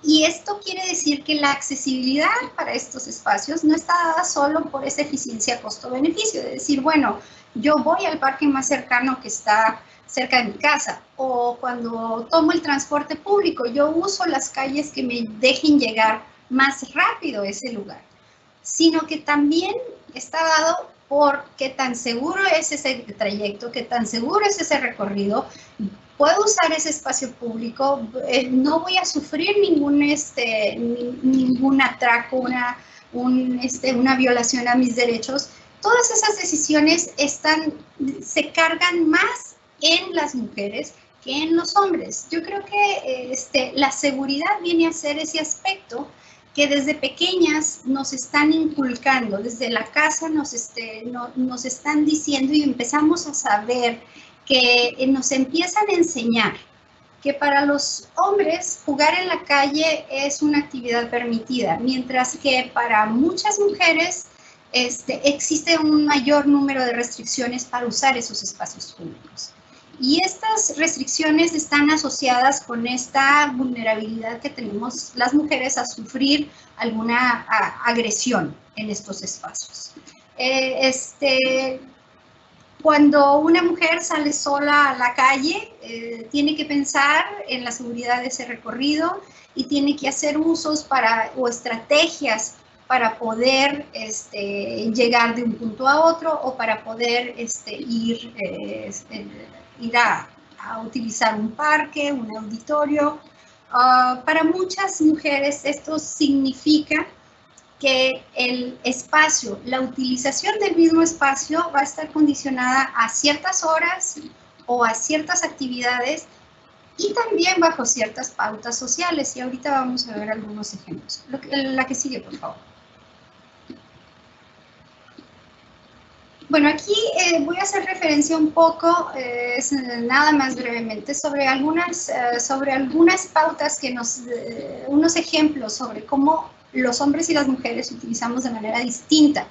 Y esto quiere decir que la accesibilidad para estos espacios no está dada solo por esa eficiencia costo-beneficio, de decir, bueno, yo voy al parque más cercano que está cerca de mi casa, o cuando tomo el transporte público, yo uso las calles que me dejen llegar más rápido a ese lugar, sino que también está dado por qué tan seguro es ese trayecto, qué tan seguro es ese recorrido. Puedo usar ese espacio público, no voy a sufrir ningún atraco, una violación a mis derechos. Todas esas decisiones se cargan más en las mujeres que en los hombres. Yo creo que la seguridad viene a ser ese aspecto que desde pequeñas nos están inculcando, desde la casa nos están diciendo y empezamos a saber que nos empiezan a enseñar que para los hombres jugar en la calle es una actividad permitida, mientras que para muchas mujeres existe un mayor número de restricciones para usar esos espacios públicos. Y estas restricciones están asociadas con esta vulnerabilidad que tenemos las mujeres a sufrir alguna agresión en estos espacios. Cuando una mujer sale sola a la calle, tiene que pensar en la seguridad de ese recorrido y tiene que hacer usos o estrategias para poder llegar de un punto a otro o para poder ir a utilizar un parque, un auditorio. Para muchas mujeres esto significa que el espacio, la utilización del mismo espacio va a estar condicionada a ciertas horas o a ciertas actividades y también bajo ciertas pautas sociales. Y ahorita vamos a ver algunos ejemplos. La que sigue, por favor. Bueno, aquí voy a hacer referencia un poco, nada más brevemente, sobre algunas pautas que unos ejemplos sobre cómo los hombres y las mujeres utilizamos de manera distinta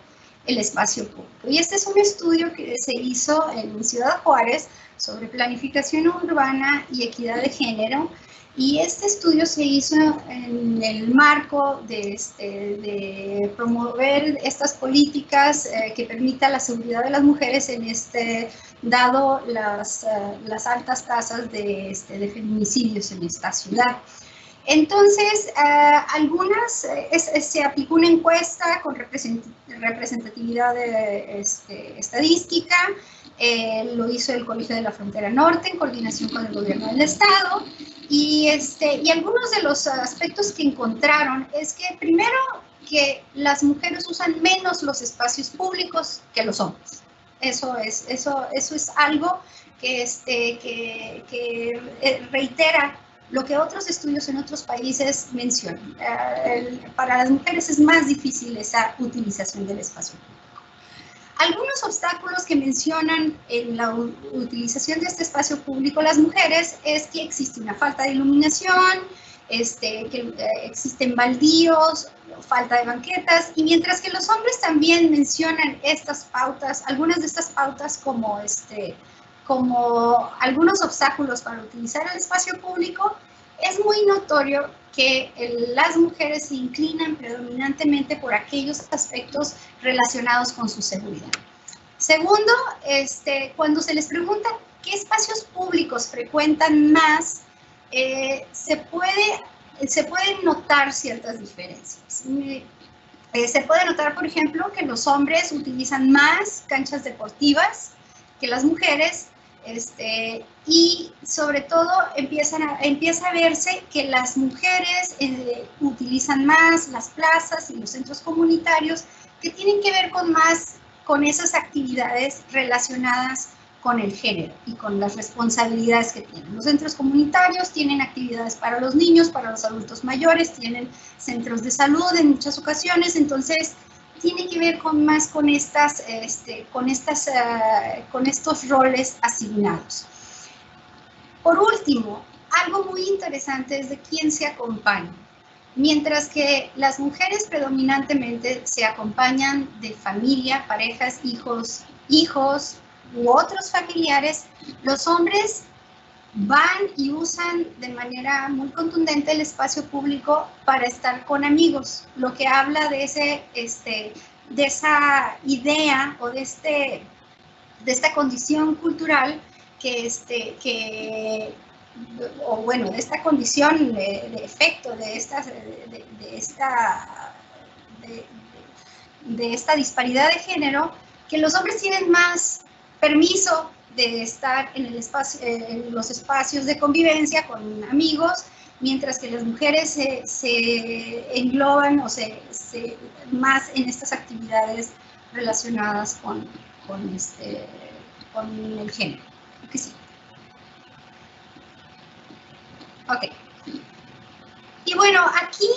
el espacio público. Y este es un estudio que se hizo en Ciudad Juárez sobre planificación urbana y equidad de género. Y este estudio se hizo en el marco de promover estas políticas que permitan la seguridad de las mujeres dado las altas tasas de feminicidios en esta ciudad. Entonces, se aplicó una encuesta con representatividad estadística, lo hizo el Colegio de la Frontera Norte en coordinación con el gobierno del estado, y algunos de los aspectos que encontraron es que primero que las mujeres usan menos los espacios públicos que los hombres. Eso es algo que reitera lo que otros estudios en otros países mencionan. Para las mujeres es más difícil esa utilización del espacio público. Algunos obstáculos que mencionan en la utilización de este espacio público las mujeres es que existe una falta de iluminación, que existen baldíos, falta de banquetas, y mientras que los hombres también mencionan estas pautas, algunas de estas pautas como algunos obstáculos para utilizar el espacio público, es muy notorio que las mujeres se inclinan predominantemente por aquellos aspectos relacionados con su seguridad. Segundo, cuando se les pregunta qué espacios públicos frecuentan más, se pueden notar ciertas diferencias. Se puede notar, por ejemplo, que los hombres utilizan más canchas deportivas que las mujeres, Y sobre todo empieza a verse que las mujeres utilizan más las plazas y los centros comunitarios que tienen que ver con esas actividades relacionadas con el género y con las responsabilidades que tienen. Los centros comunitarios tienen actividades para los niños, para los adultos mayores, tienen centros de salud en muchas ocasiones, entonces tiene que ver con estos roles asignados. Por último, algo muy interesante es de quién se acompaña. Mientras que las mujeres predominantemente se acompañan de familia, parejas, hijos u otros familiares, los hombres van y usan de manera muy contundente el espacio público para estar con amigos, lo que habla de esa idea o de esta condición cultural de esta condición de efecto, de esta disparidad de género, que los hombres tienen más permiso de estar en los espacios de convivencia con amigos, mientras que las mujeres se engloban más en estas actividades relacionadas con el género. Que sí. Ok. Y bueno, aquí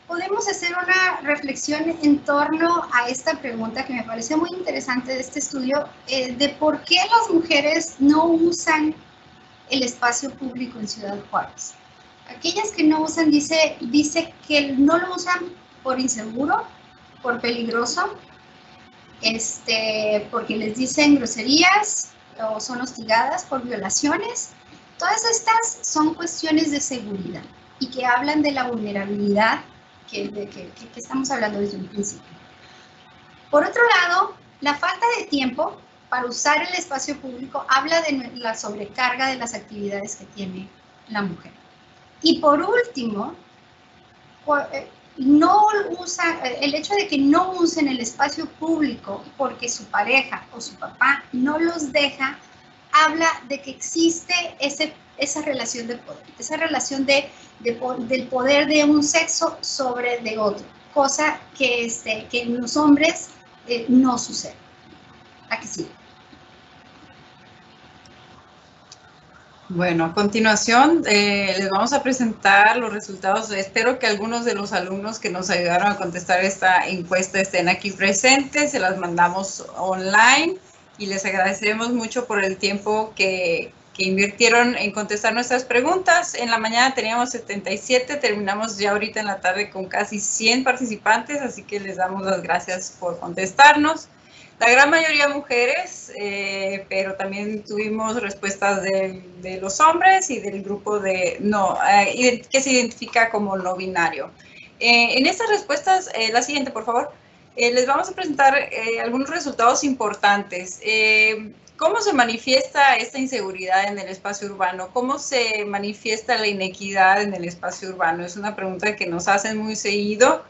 podemos hacer una reflexión en torno a esta pregunta que me pareció muy interesante de este estudio, de por qué las mujeres no usan el espacio público en Ciudad Juárez. Aquellas que no usan, dice que no lo usan por inseguro, por peligroso, porque les dicen groserías o son hostigadas por violaciones. Todas estas son cuestiones de seguridad y que hablan de la vulnerabilidad que estamos hablando desde un principio. Por otro lado, la falta de tiempo para usar el espacio público habla de la sobrecarga de las actividades que tiene la mujer. Y por último, el hecho de que no usen el espacio público porque su pareja o su papá no los deja, habla de que existe esa relación de poder, esa relación del poder de un sexo sobre de otro, cosa que en los hombres no sucede. Aquí sí. Bueno, a continuación les vamos a presentar los resultados. Espero que algunos de los alumnos que nos ayudaron a contestar esta encuesta estén aquí presentes. Se las mandamos online y les agradeceremos mucho por el tiempo que invirtieron en contestar nuestras preguntas. En la mañana teníamos 77, terminamos ya ahorita en la tarde con casi 100 participantes, así que les damos las gracias por contestarnos. La gran mayoría mujeres, pero también tuvimos respuestas de los hombres y del grupo que se identifica como no binario. En estas respuestas, la siguiente, por favor, les vamos a presentar algunos resultados importantes. ¿Cómo se manifiesta esta inseguridad en el espacio urbano? ¿Cómo se manifiesta la inequidad en el espacio urbano? Es una pregunta que nos hacen muy seguido.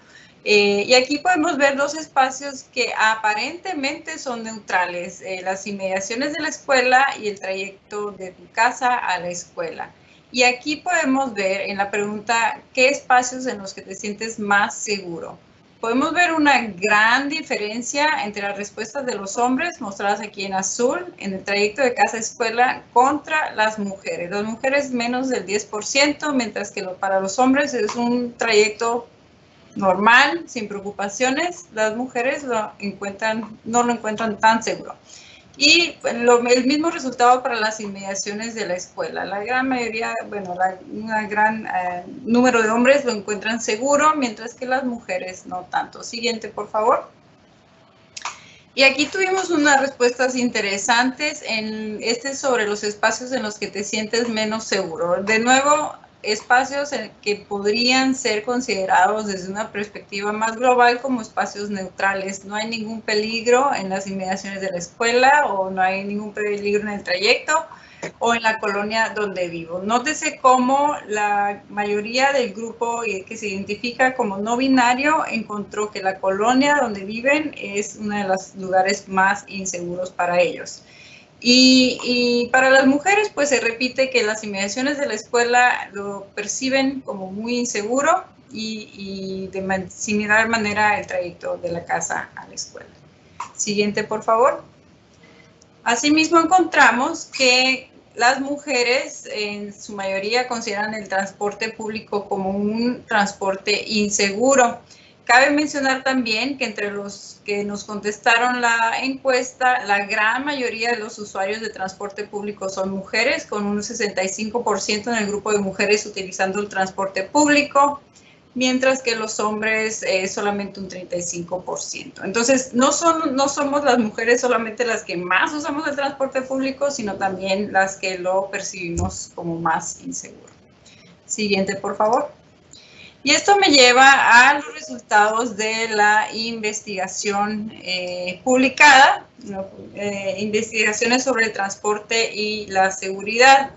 Y aquí podemos ver dos espacios que aparentemente son neutrales, las inmediaciones de la escuela y el trayecto de tu casa a la escuela. Y aquí podemos ver en la pregunta, ¿qué espacios en los que te sientes más seguro? Podemos ver una gran diferencia entre las respuestas de los hombres, mostradas aquí en azul, en el trayecto de casa a escuela, contra las mujeres. Las mujeres menos del 10%, mientras que para los hombres es un trayecto normal, sin preocupaciones. Las mujeres no lo encuentran tan seguro. Y el mismo resultado para las inmediaciones de la escuela. La gran mayoría, un gran número de hombres lo encuentran seguro, mientras que las mujeres no tanto. Siguiente, por favor. Y aquí tuvimos unas respuestas interesantes. Sobre los espacios en los que te sientes menos seguro. De nuevo, espacios que podrían ser considerados desde una perspectiva más global como espacios neutrales. No hay ningún peligro en las inmediaciones de la escuela o no hay ningún peligro en el trayecto o en la colonia donde vivo. Nótese cómo la mayoría del grupo que se identifica como no binario encontró que la colonia donde viven es uno de los lugares más inseguros para ellos. Y para las mujeres, pues se repite que las inmediaciones de la escuela lo perciben como muy inseguro y de similar manera el trayecto de la casa a la escuela. Siguiente, por favor. Asimismo, encontramos que las mujeres en su mayoría consideran el transporte público como un transporte inseguro. Cabe mencionar también que entre los que nos contestaron la encuesta, la gran mayoría de los usuarios de transporte público son mujeres, con un 65% en el grupo de mujeres utilizando el transporte público, mientras que los hombres solamente un 35%. Entonces, no somos las mujeres solamente las que más usamos el transporte público, sino también las que lo percibimos como más inseguro. Siguiente, por favor. Y esto me lleva a los resultados de la investigación publicada, investigaciones sobre el transporte y la seguridad.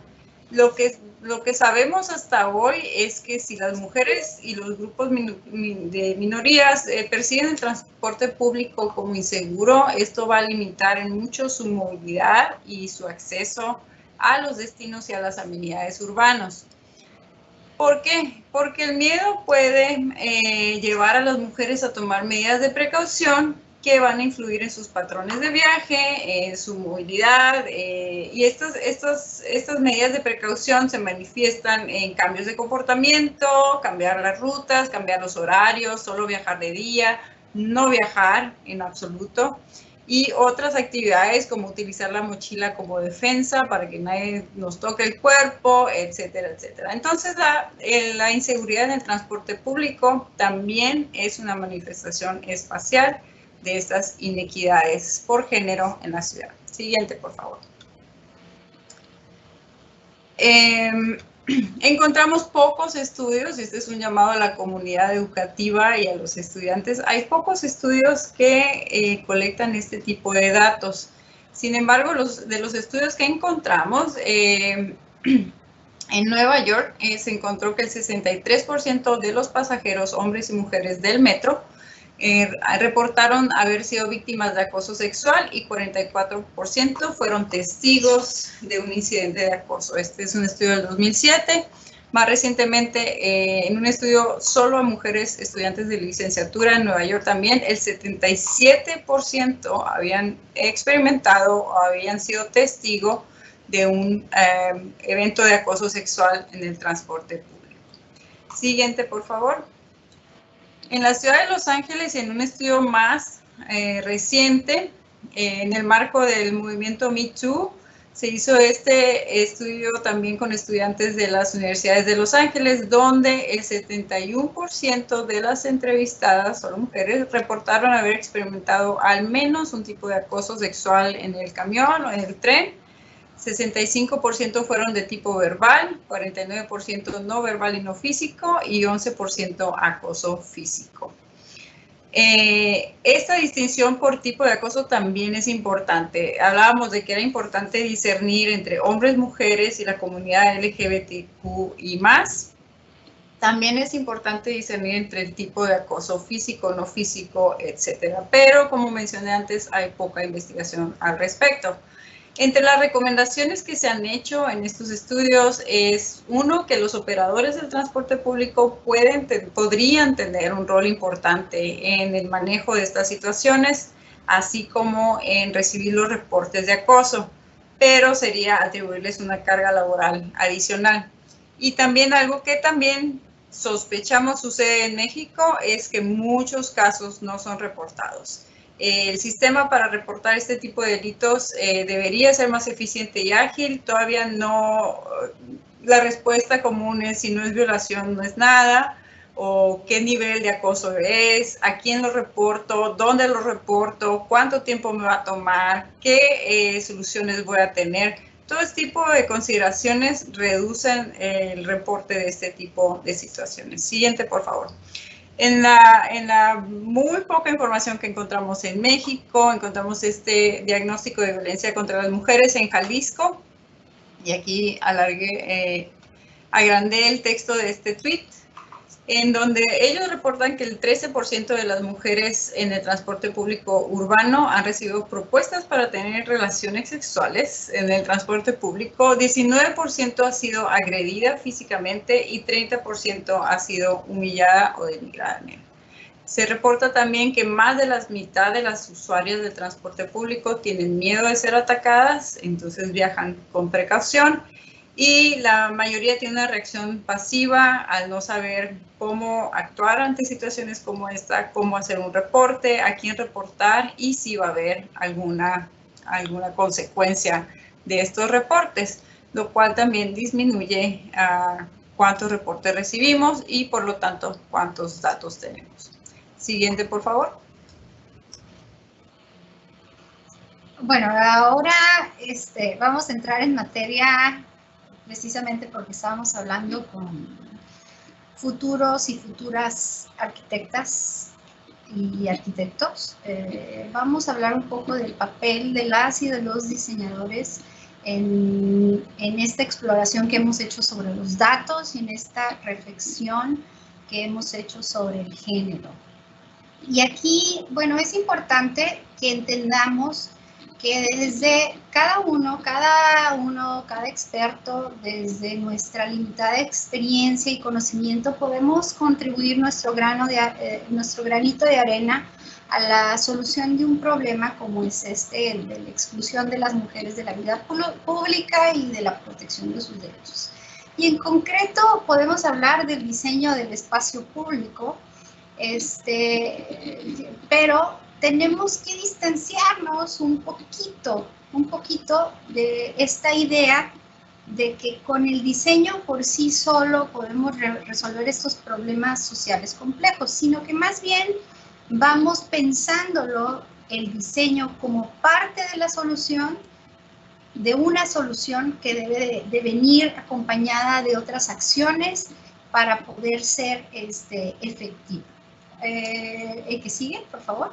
Lo que sabemos hasta hoy es que si las mujeres y los grupos de minorías perciben el transporte público como inseguro, esto va a limitar en mucho su movilidad y su acceso a los destinos y a las amenidades urbanos. ¿Por qué? Porque el miedo puede llevar a las mujeres a tomar medidas de precaución que van a influir en sus patrones de viaje, en su movilidad, y estas medidas de precaución se manifiestan en cambios de comportamiento, cambiar las rutas, cambiar los horarios, solo viajar de día, no viajar en absoluto, y otras actividades como utilizar la mochila como defensa para que nadie nos toque el cuerpo, etcétera, etcétera. Entonces, la inseguridad en el transporte público también es una manifestación espacial de estas inequidades por género en la ciudad. Siguiente, por favor. Encontramos pocos estudios, y este es un llamado a la comunidad educativa y a los estudiantes. Hay pocos estudios que colectan este tipo de datos. Sin embargo, de los estudios que encontramos, en Nueva York se encontró que el 63% de los pasajeros, hombres y mujeres del metro, reportaron haber sido víctimas de acoso sexual y 44% fueron testigos de un incidente de acoso. Este es un estudio del 2007. Más recientemente, en un estudio solo a mujeres estudiantes de licenciatura en Nueva York también, el 77% habían experimentado o habían sido testigo de un evento de acoso sexual en el transporte público. Siguiente, por favor. En la ciudad de Los Ángeles, en un estudio más reciente, en el marco del movimiento Me Too, se hizo este estudio también con estudiantes de las universidades de Los Ángeles, donde el 71% de las entrevistadas, solo mujeres, reportaron haber experimentado al menos un tipo de acoso sexual en el camión o en el tren. 65% fueron de tipo verbal, 49% no verbal y no físico, y 11% acoso físico. Esta distinción por tipo de acoso también es importante. Hablábamos de que era importante discernir entre hombres, mujeres y la comunidad LGBTQ y más. También es importante discernir entre el tipo de acoso físico, no físico, etcétera. Pero, como mencioné antes, hay poca investigación al respecto. Entre las recomendaciones que se han hecho en estos estudios es, uno, que los operadores del transporte público podrían tener un rol importante en el manejo de estas situaciones, así como en recibir los reportes de acoso, pero sería atribuirles una carga laboral adicional. Y también algo que también sospechamos sucede en México es que muchos casos no son reportados. El sistema para reportar este tipo de delitos debería ser más eficiente y ágil. Todavía no, la respuesta común es si no es violación, no es nada, o qué nivel de acoso es, a quién lo reporto, dónde lo reporto, cuánto tiempo me va a tomar, qué soluciones voy a tener. Todo este tipo de consideraciones reducen el reporte de este tipo de situaciones. Siguiente, por favor. En la muy poca información que encontramos en México, encontramos este diagnóstico de violencia contra las mujeres en Jalisco, y aquí agrandé el texto de este tweet. en donde ellos reportan que el 13% de las mujeres en el transporte público urbano han recibido propuestas para tener relaciones sexuales en el transporte público, 19% ha sido agredida físicamente y 30% ha sido humillada o denigrada. Se reporta también que más de la mitad de las usuarias del transporte público tienen miedo de ser atacadas, entonces viajan con precaución. Y la mayoría tiene una reacción pasiva al no saber cómo actuar ante situaciones como esta, cómo hacer un reporte, a quién reportar y si va a haber alguna consecuencia de estos reportes, lo cual también disminuye cuántos reportes recibimos y por lo tanto cuántos datos tenemos. Siguiente, por favor. Bueno, ahora vamos a entrar en materia precisamente porque estábamos hablando con futuros y futuras arquitectas y arquitectos. Vamos a hablar un poco del papel de las y de los diseñadores en esta exploración que hemos hecho sobre los datos y en esta reflexión que hemos hecho sobre el género. Y aquí, bueno, es importante que entendamos que desde cada experto, desde nuestra limitada experiencia y conocimiento, podemos contribuir nuestro granito de arena a la solución de un problema como es el de la exclusión de las mujeres de la vida pública y de la protección de sus derechos. Y en concreto podemos hablar del diseño del espacio público, pero tenemos que distanciarnos un poquito de esta idea de que con el diseño por sí solo podemos resolver estos problemas sociales complejos, sino que más bien vamos pensándolo el diseño como parte de la solución, de una solución que debe de venir acompañada de otras acciones para poder ser efectiva. ¿El que sigue, por favor?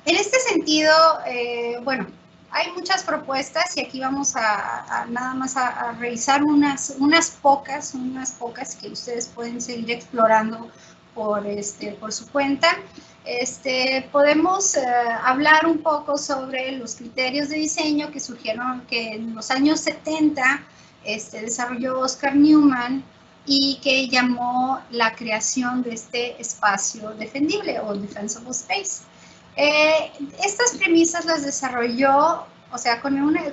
En este sentido, bueno, hay muchas propuestas y aquí vamos a nada más a revisar unas pocas que ustedes pueden seguir explorando por su cuenta. Podemos hablar un poco sobre los criterios de diseño que surgieron, que en los años 70 desarrolló Oscar Newman y que llamó la creación de este espacio defendible o defensible space. Estas premisas las desarrolló, o sea, con una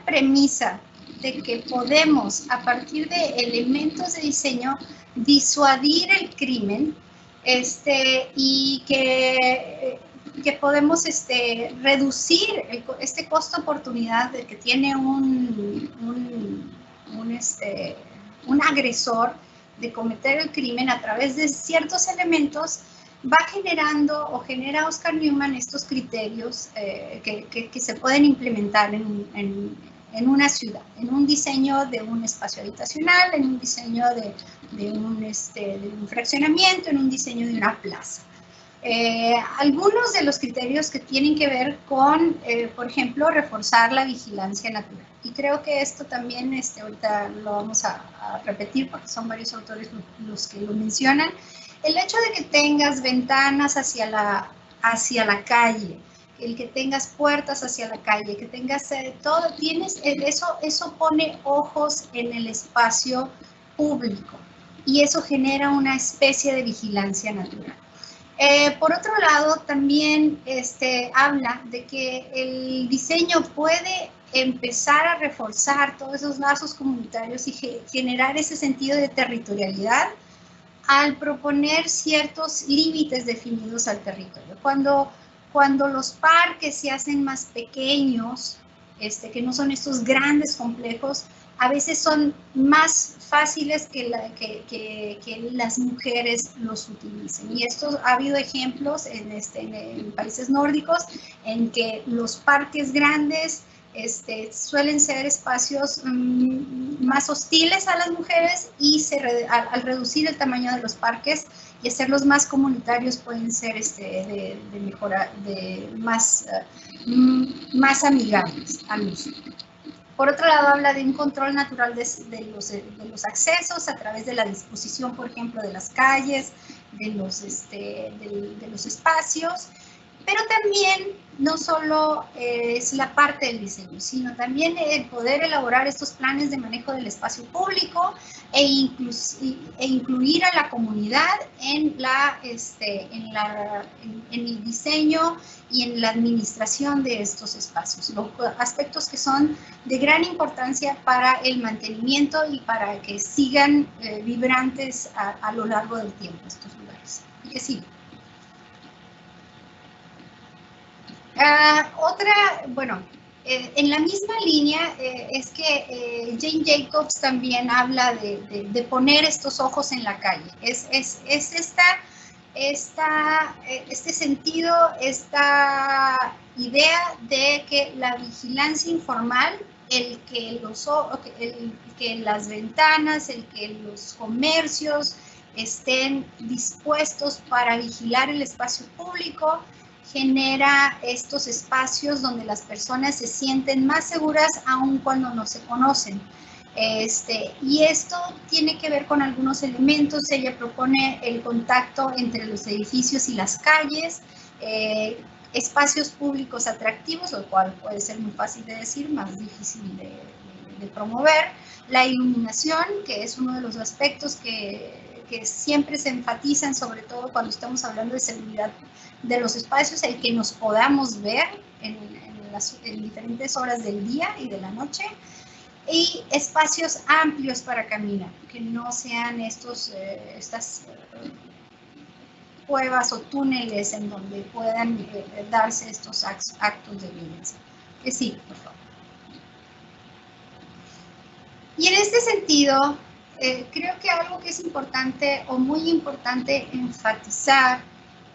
premisa de que podemos, a partir de elementos de diseño, disuadir el crimen, y que podemos reducir este costo-oportunidad de que tiene un agresor de cometer el crimen a través de ciertos elementos. Va generando o genera Oscar Newman estos criterios que se pueden implementar en una ciudad, en un diseño de un espacio habitacional, en un diseño de un fraccionamiento, en un diseño de una plaza. Algunos de los criterios que tienen que ver con, por ejemplo, reforzar la vigilancia natural. Y creo que esto también ahorita lo vamos a repetir porque son varios autores los que lo mencionan. El hecho de que tengas ventanas hacia la calle, el que tengas puertas hacia la calle, que tengas todo, eso pone ojos en el espacio público y eso genera una especie de vigilancia natural. Por otro lado, también habla de que el diseño puede empezar a reforzar todos esos lazos comunitarios y generar ese sentido de territorialidad al proponer ciertos límites definidos al territorio. Cuando los parques se hacen más pequeños, que no son estos grandes complejos, a veces son más fáciles que las mujeres los utilicen. Y esto ha habido ejemplos en países nórdicos en que los parques grandes suelen ser espacios más hostiles a las mujeres y al reducir el tamaño de los parques y hacerlos más comunitarios pueden ser más amigables al uso. Por otro lado, habla de un control natural de los accesos a través de la disposición, por ejemplo, de las calles, de los espacios, pero también no solo es la parte del diseño, sino también el poder elaborar estos planes de manejo del espacio público e incluir a la comunidad en el diseño y en la administración de estos espacios, los aspectos que son de gran importancia para el mantenimiento y para que sigan vibrantes a lo largo del tiempo estos lugares. Y que sí. En la misma línea es que Jane Jacobs también habla de poner estos ojos en la calle. Es este sentido, esta idea de que la vigilancia informal, el que las ventanas, el que los comercios estén dispuestos para vigilar el espacio público, genera estos espacios donde las personas se sienten más seguras aun cuando no se conocen. Y esto tiene que ver con algunos elementos. Ella propone el contacto entre los edificios y las calles, espacios públicos atractivos, lo cual puede ser muy fácil de decir, más difícil de promover, la iluminación, que es uno de los aspectos que siempre se enfatizan, sobre todo cuando estamos hablando de seguridad de los espacios, el que nos podamos ver en diferentes horas del día y de la noche, y espacios amplios para caminar, que no sean estas cuevas o túneles en donde puedan darse estos actos de violencia. Que sí, por favor. Y en este sentido, creo que algo que es importante o muy importante enfatizar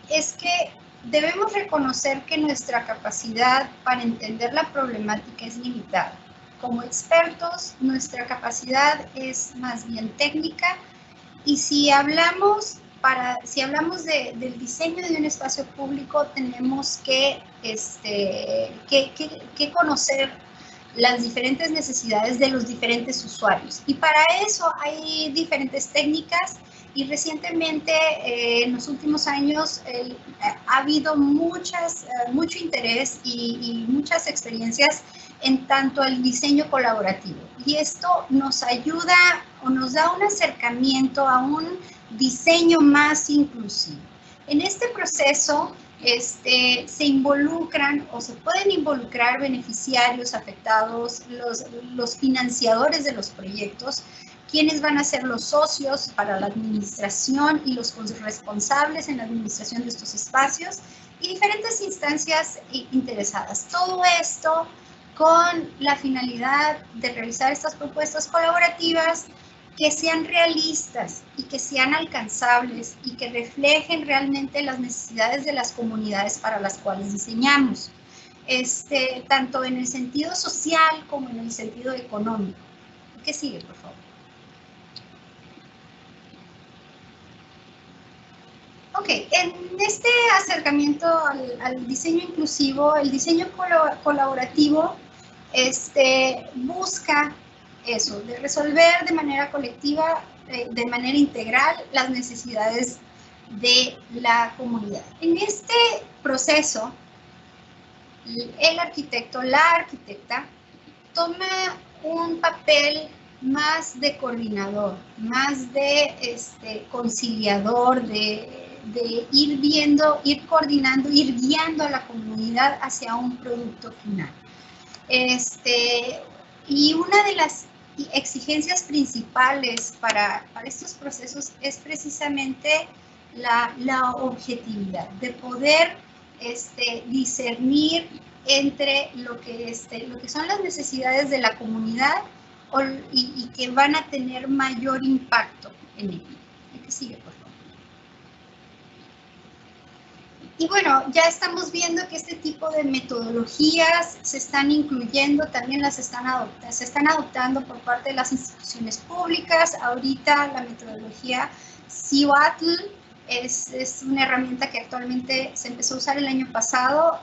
es que debemos reconocer que nuestra capacidad para entender la problemática es limitada. Como expertos, nuestra capacidad es más bien técnica, y si hablamos del diseño de un espacio público, tenemos que conocer las diferentes necesidades de los diferentes usuarios. Y para eso hay diferentes técnicas, y recientemente, en los últimos años, ha habido mucho interés y muchas experiencias en tanto el diseño colaborativo. Y esto nos ayuda o nos da un acercamiento a un diseño más inclusivo. En este proceso, se involucran o se pueden involucrar beneficiarios afectados, los financiadores de los proyectos, quienes van a ser los socios para la administración y los responsables en la administración de estos espacios, y diferentes instancias interesadas. Todo esto con la finalidad de realizar estas propuestas colaborativas que sean realistas y que sean alcanzables y que reflejen realmente las necesidades de las comunidades para las cuales diseñamos, tanto en el sentido social como en el sentido económico. ¿Qué sigue, por favor? Ok, en este acercamiento al diseño inclusivo, el diseño colaborativo busca eso, de resolver de manera colectiva, de manera integral, las necesidades de la comunidad. En este proceso, el arquitecto, la arquitecta, toma un papel más de coordinador, más de conciliador, de ir viendo, ir coordinando, ir guiando a la comunidad hacia un producto final. Y una de las exigencias principales para estos procesos es precisamente la objetividad, de poder discernir entre lo que son las necesidades de la comunidad y que van a tener mayor impacto en ello. ¿Qué sigue, por favor? Y bueno, ya estamos viendo que este tipo de metodologías se están incluyendo, también se están adoptando por parte de las instituciones públicas. Ahorita la metodología CIOATL Es una herramienta que actualmente se empezó a usar el año pasado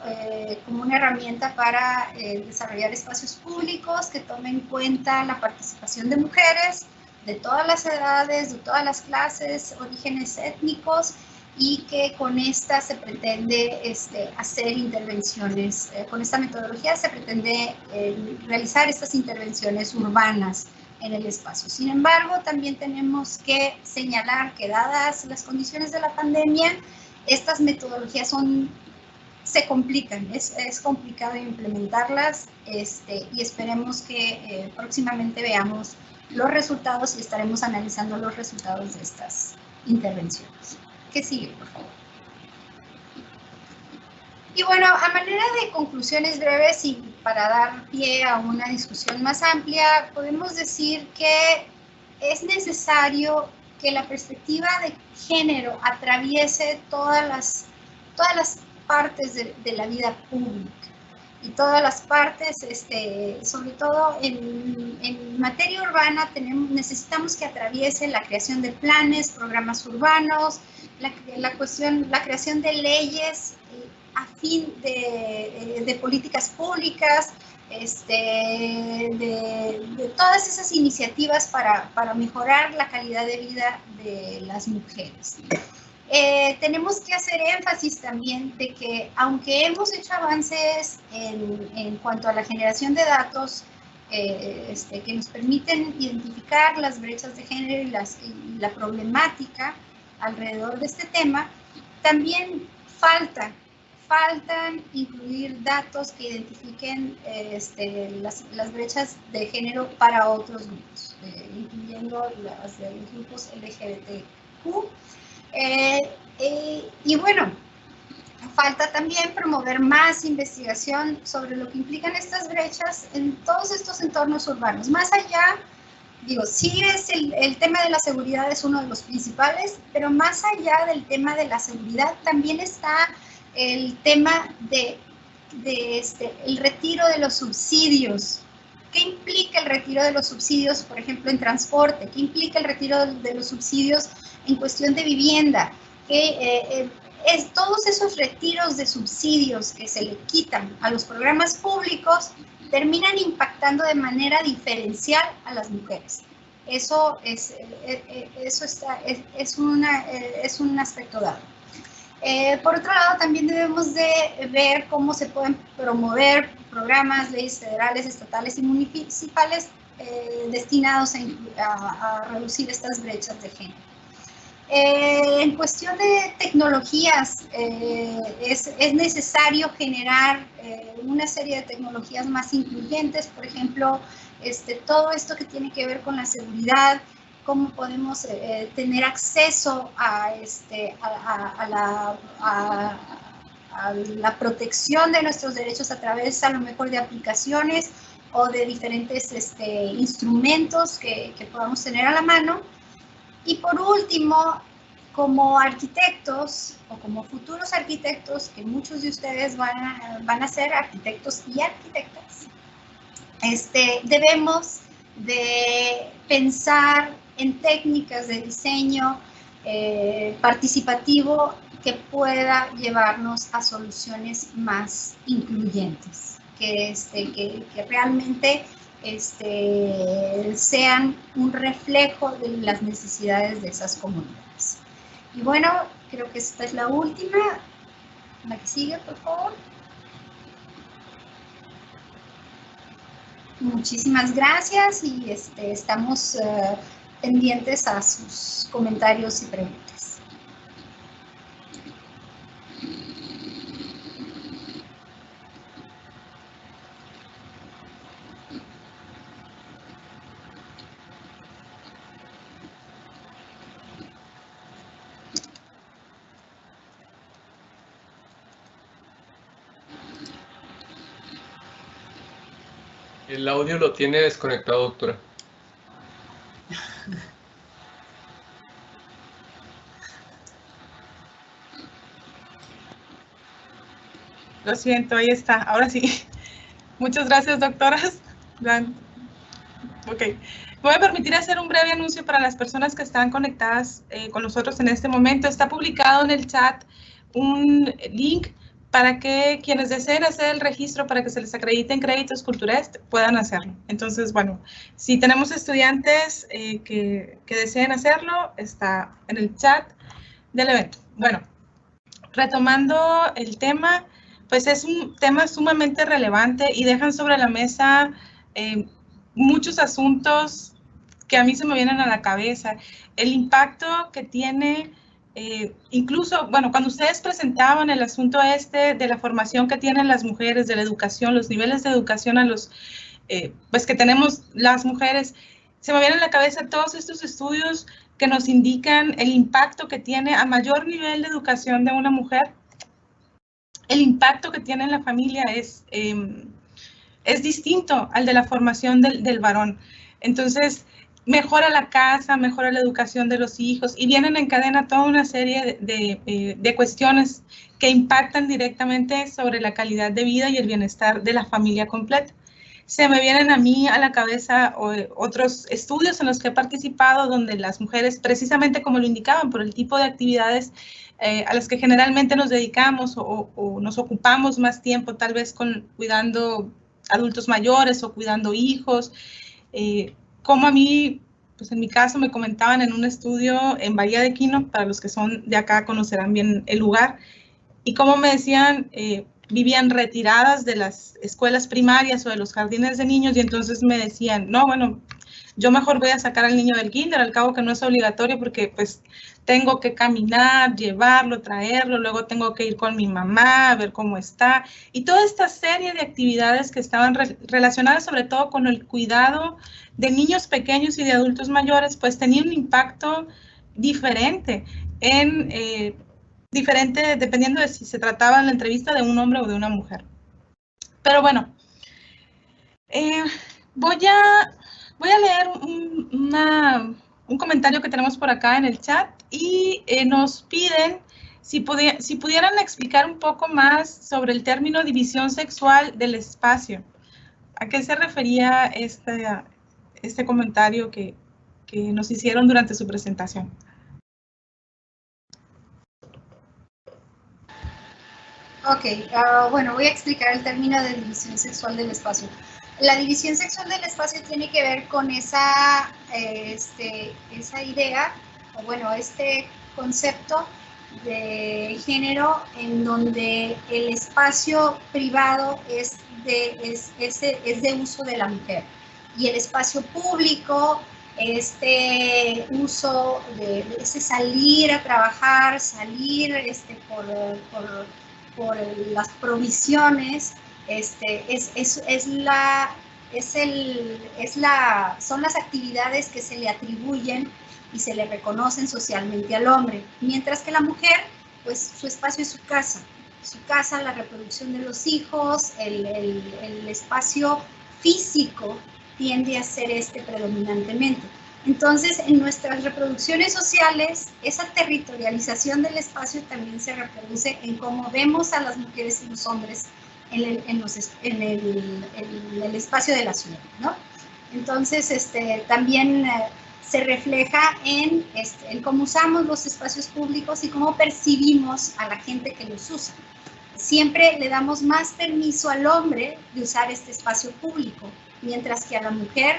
como una herramienta para desarrollar espacios públicos que tomen en cuenta la participación de mujeres de todas las edades, de todas las clases, orígenes étnicos, y que con esta se pretende hacer intervenciones, con esta metodología se pretende realizar estas intervenciones urbanas en el espacio. Sin embargo, también tenemos que señalar que dadas las condiciones de la pandemia, estas metodologías se complican, es complicado implementarlas y esperemos que próximamente veamos los resultados y estaremos analizando los resultados de estas intervenciones. ¿Qué sigue, por favor? Y bueno, a manera de conclusiones breves y para dar pie a una discusión más amplia, podemos decir que es necesario que la perspectiva de género atraviese todas las partes de la vida pública y todas las partes, sobre todo en materia urbana, necesitamos que atraviese la creación de planes, programas urbanos, la creación de leyes a fin de políticas públicas, de todas esas iniciativas para mejorar la calidad de vida de las mujeres. Tenemos que hacer énfasis también de que aunque hemos hecho avances en cuanto a la generación de datos que nos permiten identificar las brechas de género y la problemática alrededor de este tema, también faltan incluir datos que identifiquen las brechas de género para otros grupos, incluyendo las de los grupos LGBTQ. Y bueno, falta también promover más investigación sobre lo que implican estas brechas en todos estos entornos urbanos. Más allá, digo, sí es el tema de la seguridad es uno de los principales, pero más allá del tema de la seguridad también está el tema el retiro de los subsidios. ¿Qué implica el retiro de los subsidios, por ejemplo, en transporte? ¿Qué implica el retiro de los subsidios en cuestión de vivienda? Todos esos retiros de subsidios que se le quitan a los programas públicos terminan impactando de manera diferencial a las mujeres. Eso es un aspecto dado. Por otro lado, también debemos de ver cómo se pueden promover programas, leyes federales, estatales y municipales destinados a reducir estas brechas de género. En cuestión de tecnologías, es necesario generar una serie de tecnologías más incluyentes, por ejemplo, todo esto que tiene que ver con la seguridad, cómo podemos tener acceso a la protección de nuestros derechos a través a lo mejor de aplicaciones o de diferentes instrumentos que podamos tener a la mano. Y por último, como arquitectos o como futuros arquitectos, que muchos de ustedes van a ser arquitectos y arquitectas, debemos de pensar en técnicas de diseño participativo que pueda llevarnos a soluciones más incluyentes, que realmente sean un reflejo de las necesidades de esas comunidades. Y bueno, creo que esta es la última. La que sigue, por favor. Muchísimas gracias y estamos pendientes a sus comentarios y preguntas. El audio lo tiene desconectado, doctora. Lo siento, ahí está. Ahora sí. Muchas gracias, doctoras. Ok. voy a permitir hacer un breve anuncio para las personas que están conectadas con nosotros en este momento. Está publicado en el chat un link para que quienes deseen hacer el registro para que se les acrediten créditos Culturest puedan hacerlo. Entonces, bueno, si tenemos estudiantes que deseen hacerlo, está en el chat del evento. Bueno, retomando el tema, pues es un tema sumamente relevante y dejan sobre la mesa muchos asuntos que a mí se me vienen a la cabeza. El impacto que tiene, incluso, bueno, cuando ustedes presentaban el asunto de la formación que tienen las mujeres, de la educación, los niveles de educación a los, pues que tenemos las mujeres, se me vienen a la cabeza todos estos estudios que nos indican el impacto que tiene a mayor nivel de educación de una mujer. El impacto que tiene en la familia es distinto al de la formación del varón. Entonces, mejora la casa, mejora la educación de los hijos y vienen en cadena toda una serie de cuestiones que impactan directamente sobre la calidad de vida y el bienestar de la familia completa. Se me vienen a mí a la cabeza otros estudios en los que he participado donde las mujeres, precisamente como lo indicaban, por el tipo de actividades a las que generalmente nos dedicamos o nos ocupamos más tiempo, tal vez cuidando adultos mayores o cuidando hijos, como a mí, pues en mi caso me comentaban en un estudio en Bahía de Quino, para los que son de acá conocerán bien el lugar, y como me decían, vivían retiradas de las escuelas primarias o de los jardines de niños y entonces me decían, no, bueno, yo mejor voy a sacar al niño del kinder, al cabo que no es obligatorio porque pues tengo que caminar, llevarlo, traerlo, luego tengo que ir con mi mamá a ver cómo está y toda esta serie de actividades que estaban relacionadas sobre todo con el cuidado de niños pequeños y de adultos mayores, pues tenía un impacto diferente diferente dependiendo de si se trataba en la entrevista de un hombre o de una mujer. Pero bueno, voy a leer un comentario que tenemos por acá en el chat y nos piden si pudieran explicar un poco más sobre el término división sexual del espacio. ¿A qué se refería este comentario que nos hicieron durante su presentación? Ok, bueno, voy a explicar el término de división sexual del espacio. La división sexual del espacio tiene que ver con esa idea, o bueno, este concepto de género en donde el espacio privado es de uso de la mujer y el espacio público, este uso de ese salir a trabajar, salir por las provisiones, son las actividades que se le atribuyen y se le reconocen socialmente al hombre, mientras que la mujer, pues su espacio es su casa, la reproducción de los hijos, el espacio físico tiende a ser predominantemente. Entonces, en nuestras reproducciones sociales, esa territorialización del espacio también se reproduce en cómo vemos a las mujeres y los hombres en el espacio de la ciudad, ¿no? Entonces, también se refleja en cómo usamos los espacios públicos y cómo percibimos a la gente que los usa. Siempre le damos más permiso al hombre de usar este espacio público, mientras que a la mujer,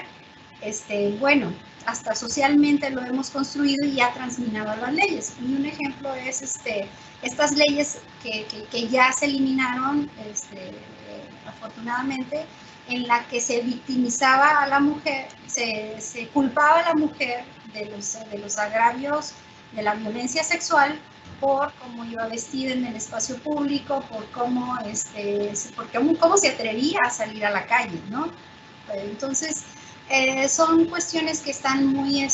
bueno, hasta socialmente lo hemos construido y ha transminado las leyes. Y un ejemplo es estas leyes que ya se eliminaron, afortunadamente, en la que se victimizaba a la mujer, se culpaba a la mujer de los agravios, de la violencia sexual, por cómo iba vestida en el espacio público, por cómo se atrevía a salir a la calle, ¿no? Entonces, son cuestiones que están muy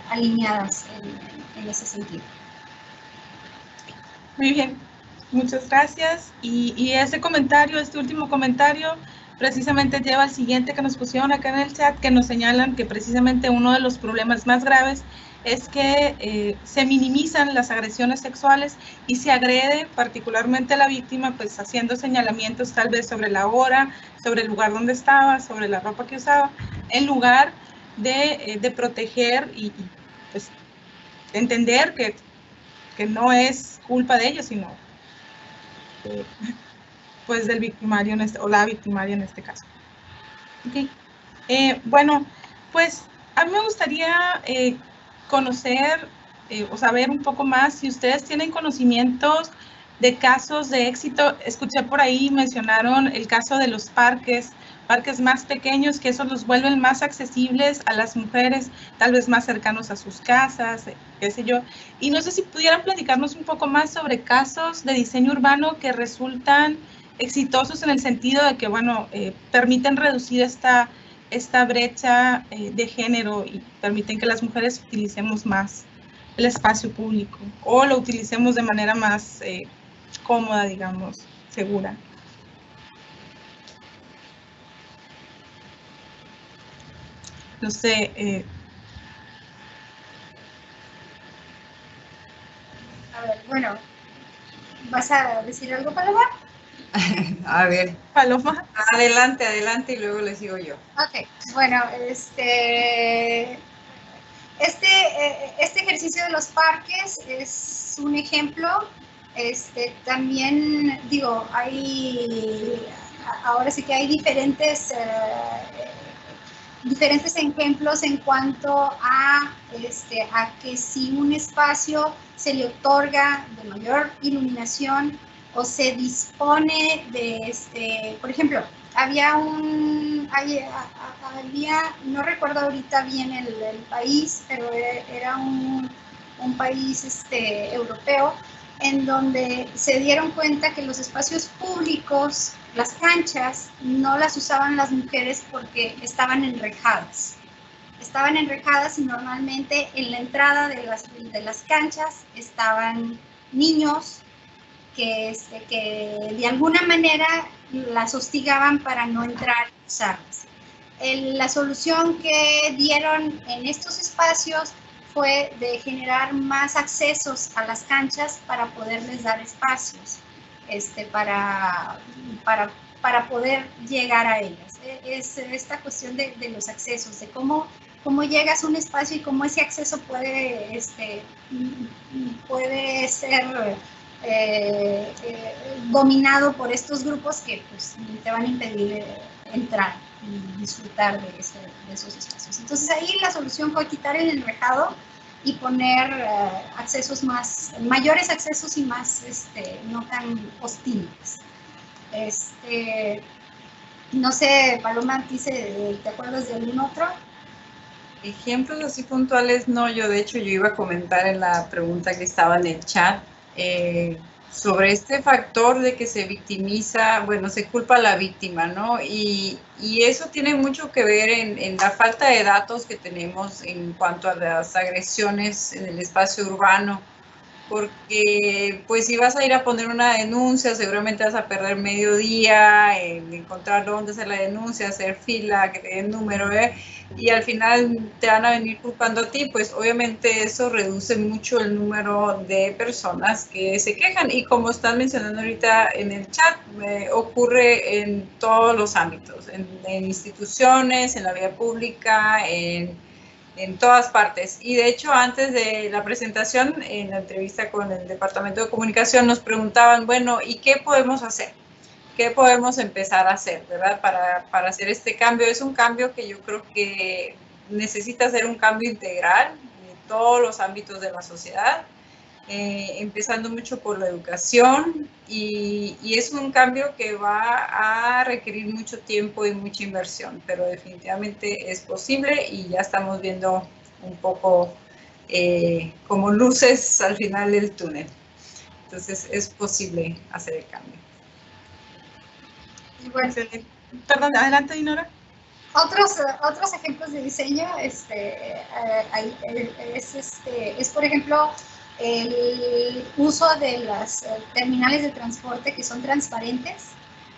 alineadas en ese sentido. Muy bien, muchas gracias. Y este último comentario, precisamente lleva al siguiente que nos pusieron acá en el chat, que nos señalan que precisamente uno de los problemas más graves es que se minimizan las agresiones sexuales y se agrede particularmente a la víctima, pues haciendo señalamientos tal vez sobre la hora, sobre el lugar donde estaba, sobre la ropa que usaba, en lugar de proteger y pues entender que no es culpa de ellos, sino pues del victimario o la victimaria en este caso. Okay. Bueno, pues a mí me gustaría conocer o saber un poco más si ustedes tienen conocimientos de casos de éxito. Escuché por ahí, mencionaron el caso de los parques más pequeños, que eso los vuelven más accesibles a las mujeres, tal vez más cercanos a sus casas, qué sé yo. Y no sé si pudieran platicarnos un poco más sobre casos de diseño urbano que resultan exitosos en el sentido de que, bueno, permiten reducir esta brecha de género y permiten que las mujeres utilicemos más el espacio público o lo utilicemos de manera más cómoda, digamos, segura. No sé. A ver, bueno, ¿vas a decir algo, Paloma? A ver, Paloma. Adelante y luego les digo yo. Ok, bueno, este ejercicio de los parques es un ejemplo. También, digo, ahora sí que hay diferentes ejemplos en cuanto a que si un espacio se le otorga de mayor iluminación o se dispone de, por ejemplo, no recuerdo ahorita bien el país, pero era un país europeo, en donde se dieron cuenta que los espacios públicos, las canchas, no las usaban las mujeres porque estaban enrejadas. Estaban enrejadas y normalmente en la entrada de las canchas estaban niños que de alguna manera las hostigaban para no entrar y usarlas. La solución que dieron en estos espacios fue de generar más accesos a las canchas para poderles dar espacios, para poder llegar a ellas. Es esta cuestión de los accesos, de cómo llegas a un espacio y cómo ese acceso puede ser dominado por estos grupos que pues, te van a impedir entrar y disfrutar de esos espacios. Entonces ahí la solución fue quitar el enrejado y poner mayores accesos y más no tan hostiles. No sé, Paloma, ¿te acuerdas de algún otro? Ejemplos así puntuales, no, yo iba a comentar en la pregunta que estaba en el chat sobre este factor de que se victimiza, bueno, se culpa a la víctima, ¿no? Y eso tiene mucho que ver en la falta de datos que tenemos en cuanto a las agresiones en el espacio urbano, porque pues si vas a ir a poner una denuncia, seguramente vas a perder medio día en encontrar dónde hacer la denuncia, hacer fila, que te den número, y al final te van a venir culpando a ti, pues obviamente eso reduce mucho el número de personas que se quejan, y como están mencionando ahorita en el chat, ocurre en todos los ámbitos, en instituciones, en la vía pública, en todas partes. Y de hecho, antes de la presentación, en la entrevista con el Departamento de Comunicación, nos preguntaban, bueno, ¿y qué podemos hacer? ¿Qué podemos empezar a hacer, verdad? Para hacer este cambio. Es un cambio que yo creo que necesita ser un cambio integral en todos los ámbitos de la sociedad, empezando mucho por la educación, y es un cambio que va a requerir mucho tiempo y mucha inversión, pero definitivamente es posible y ya estamos viendo un poco como luces al final del túnel. Entonces es posible hacer el cambio. Bueno, perdón, adelante, Dinora. Otros ejemplos de diseño es por ejemplo, el uso de las terminales de transporte que son transparentes,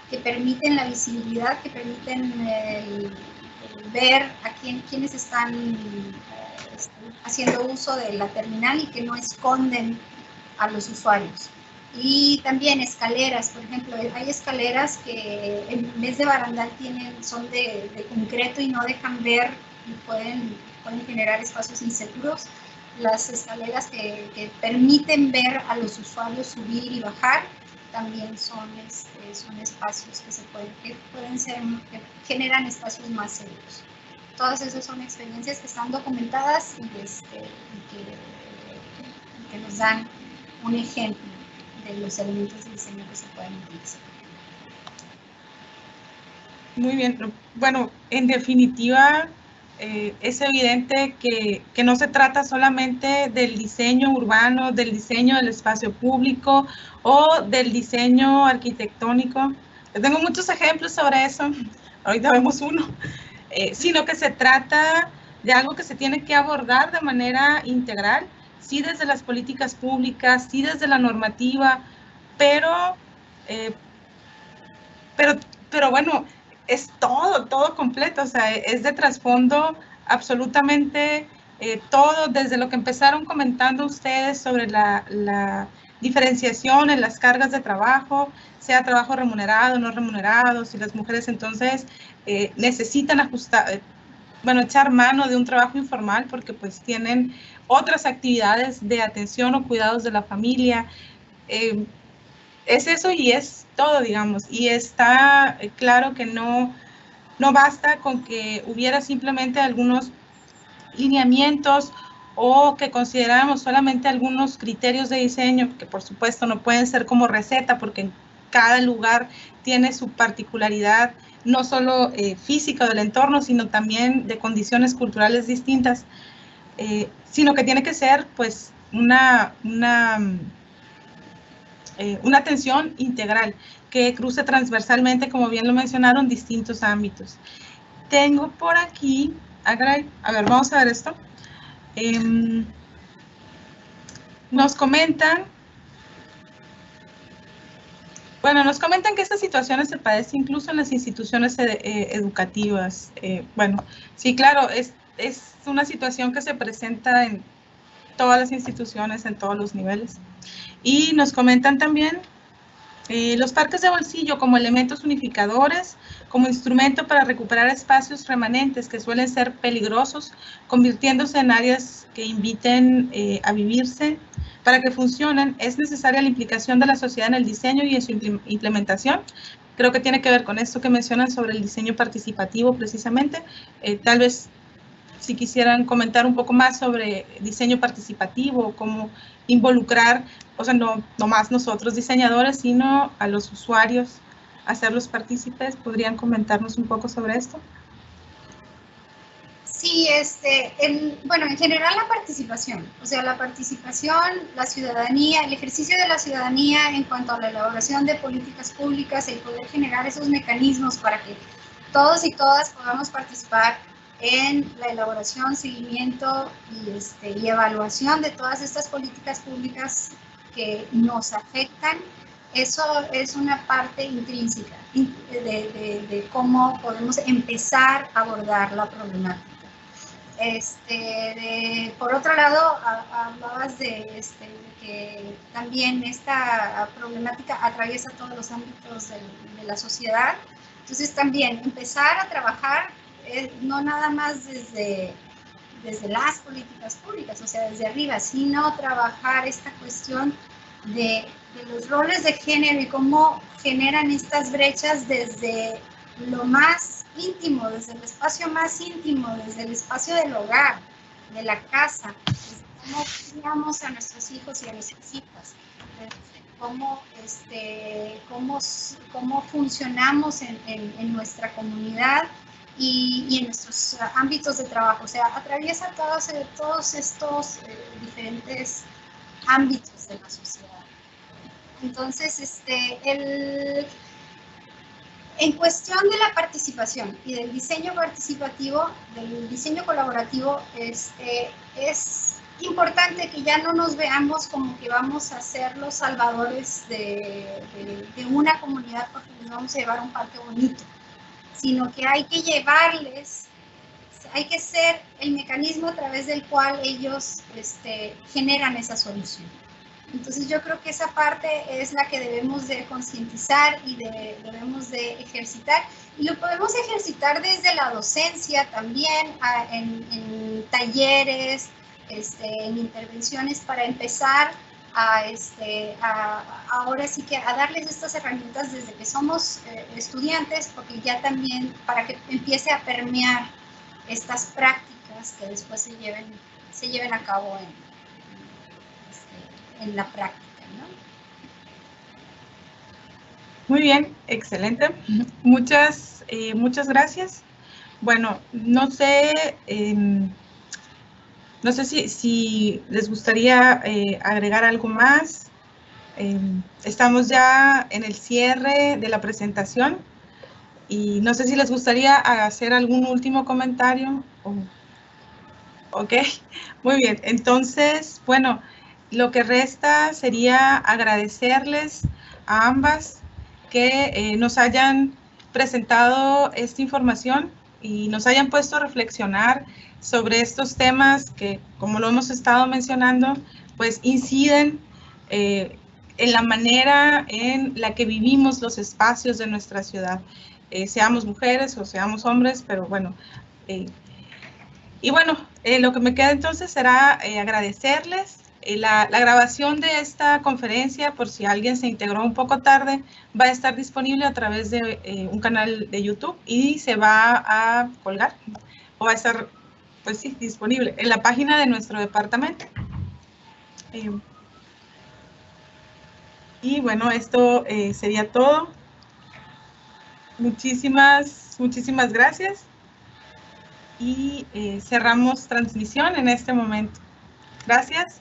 que permiten la visibilidad, que permiten ver a quiénes están haciendo uso de la terminal y que no esconden a los usuarios. Y también escaleras, por ejemplo, hay escaleras que en vez de barandal son de concreto y no dejan ver y pueden generar espacios inseguros. Las escaleras que permiten ver a los usuarios subir y bajar también son espacios que generan espacios más seguros. Todas esas son experiencias que están documentadas y que nos dan un ejemplo de los elementos de diseño que se pueden utilizar. Muy bien. Bueno, en definitiva, es evidente que no se trata solamente del diseño urbano, del diseño del espacio público o del diseño arquitectónico. Yo tengo muchos ejemplos sobre eso, ahorita vemos uno, sino que se trata de algo que se tiene que abordar de manera integral, sí desde las políticas públicas, sí desde la normativa, pero bueno, es todo completo, o sea, es de trasfondo absolutamente todo, desde lo que empezaron comentando ustedes sobre la diferenciación en las cargas de trabajo, sea trabajo remunerado, no remunerado, si las mujeres entonces necesitan echar mano de un trabajo informal porque pues tienen otras actividades de atención o cuidados de la familia. Es eso y es todo, digamos, y está claro que no basta con que hubiera simplemente algunos lineamientos o que consideráramos solamente algunos criterios de diseño, que por supuesto no pueden ser como receta porque cada lugar tiene su particularidad, no solo física del entorno, sino también de condiciones culturales distintas, sino que tiene que ser pues una atención integral que cruce transversalmente, como bien lo mencionaron, distintos ámbitos. Tengo por aquí, a ver, vamos a ver esto. Nos comentan que estas situaciones se padecen incluso en las instituciones educativas. Bueno, sí, claro, es una situación que se presenta en todas las instituciones, en todos los niveles. Y nos comentan también los parques de bolsillo como elementos unificadores, como instrumento para recuperar espacios remanentes que suelen ser peligrosos, convirtiéndose en áreas que inviten a vivirse. Para que funcionen, es necesaria la implicación de la sociedad en el diseño y en su implementación. Creo que tiene que ver con esto que mencionan sobre el diseño participativo, precisamente. Tal vez, si quisieran comentar un poco más sobre diseño participativo, cómo involucrar, o sea, no más nosotros diseñadores, sino a los usuarios, hacerlos partícipes. ¿Podrían comentarnos un poco sobre esto? Sí, bueno, en general la participación, o sea, la participación, la ciudadanía, el ejercicio de la ciudadanía en cuanto a la elaboración de políticas públicas, el poder generar esos mecanismos para que todos y todas podamos participar en la elaboración, seguimiento y evaluación de todas estas políticas públicas que nos afectan. Eso es una parte intrínseca de cómo podemos empezar a abordar la problemática. Por otro lado, hablabas de que también esta problemática atraviesa todos los ámbitos de la sociedad. Entonces también empezar a trabajar no nada más desde las políticas públicas, o sea, desde arriba, sino trabajar esta cuestión de los roles de género y cómo generan estas brechas desde lo más íntimo, desde el espacio más íntimo, desde el espacio del hogar, de la casa, desde cómo criamos a nuestros hijos y a nuestras hijas, cómo funcionamos en nuestra comunidad y en nuestros ámbitos de trabajo. O sea, atraviesa todos estos diferentes ámbitos de la sociedad. Entonces, en cuestión de la participación y del diseño participativo, del diseño colaborativo, es importante que ya no nos veamos como que vamos a ser los salvadores de una comunidad porque les vamos a llevar un parque bonito, sino que hay que llevarles hay que ser el mecanismo a través del cual ellos generan esa solución. Entonces yo creo que esa parte es la que debemos de concientizar y debemos de ejercitar. Y lo podemos ejercitar desde la docencia también, en talleres, en intervenciones, para empezar ahora sí que a darles estas herramientas desde que somos estudiantes, porque ya también para que empiece a permear estas prácticas que después se lleven a cabo en la práctica, ¿no? Muy bien, excelente. Muchas gracias. Bueno, no sé si les gustaría agregar algo más. Estamos ya en el cierre de la presentación y no sé si les gustaría hacer algún último comentario. Ok, muy bien. Entonces, bueno, lo que resta sería agradecerles a ambas que nos hayan presentado esta información y nos hayan puesto a reflexionar sobre estos temas que, como lo hemos estado mencionando, pues inciden en la manera en la que vivimos los espacios de nuestra ciudad, seamos mujeres o seamos hombres, pero bueno. Y bueno, lo que me queda entonces será agradecerles. La grabación de esta conferencia, por si alguien se integró un poco tarde, va a estar disponible a través de un canal de YouTube y se va a colgar o va a estar, pues sí, disponible en la página de nuestro departamento. Y bueno, esto sería todo. Muchísimas gracias. Y cerramos transmisión en este momento. Gracias.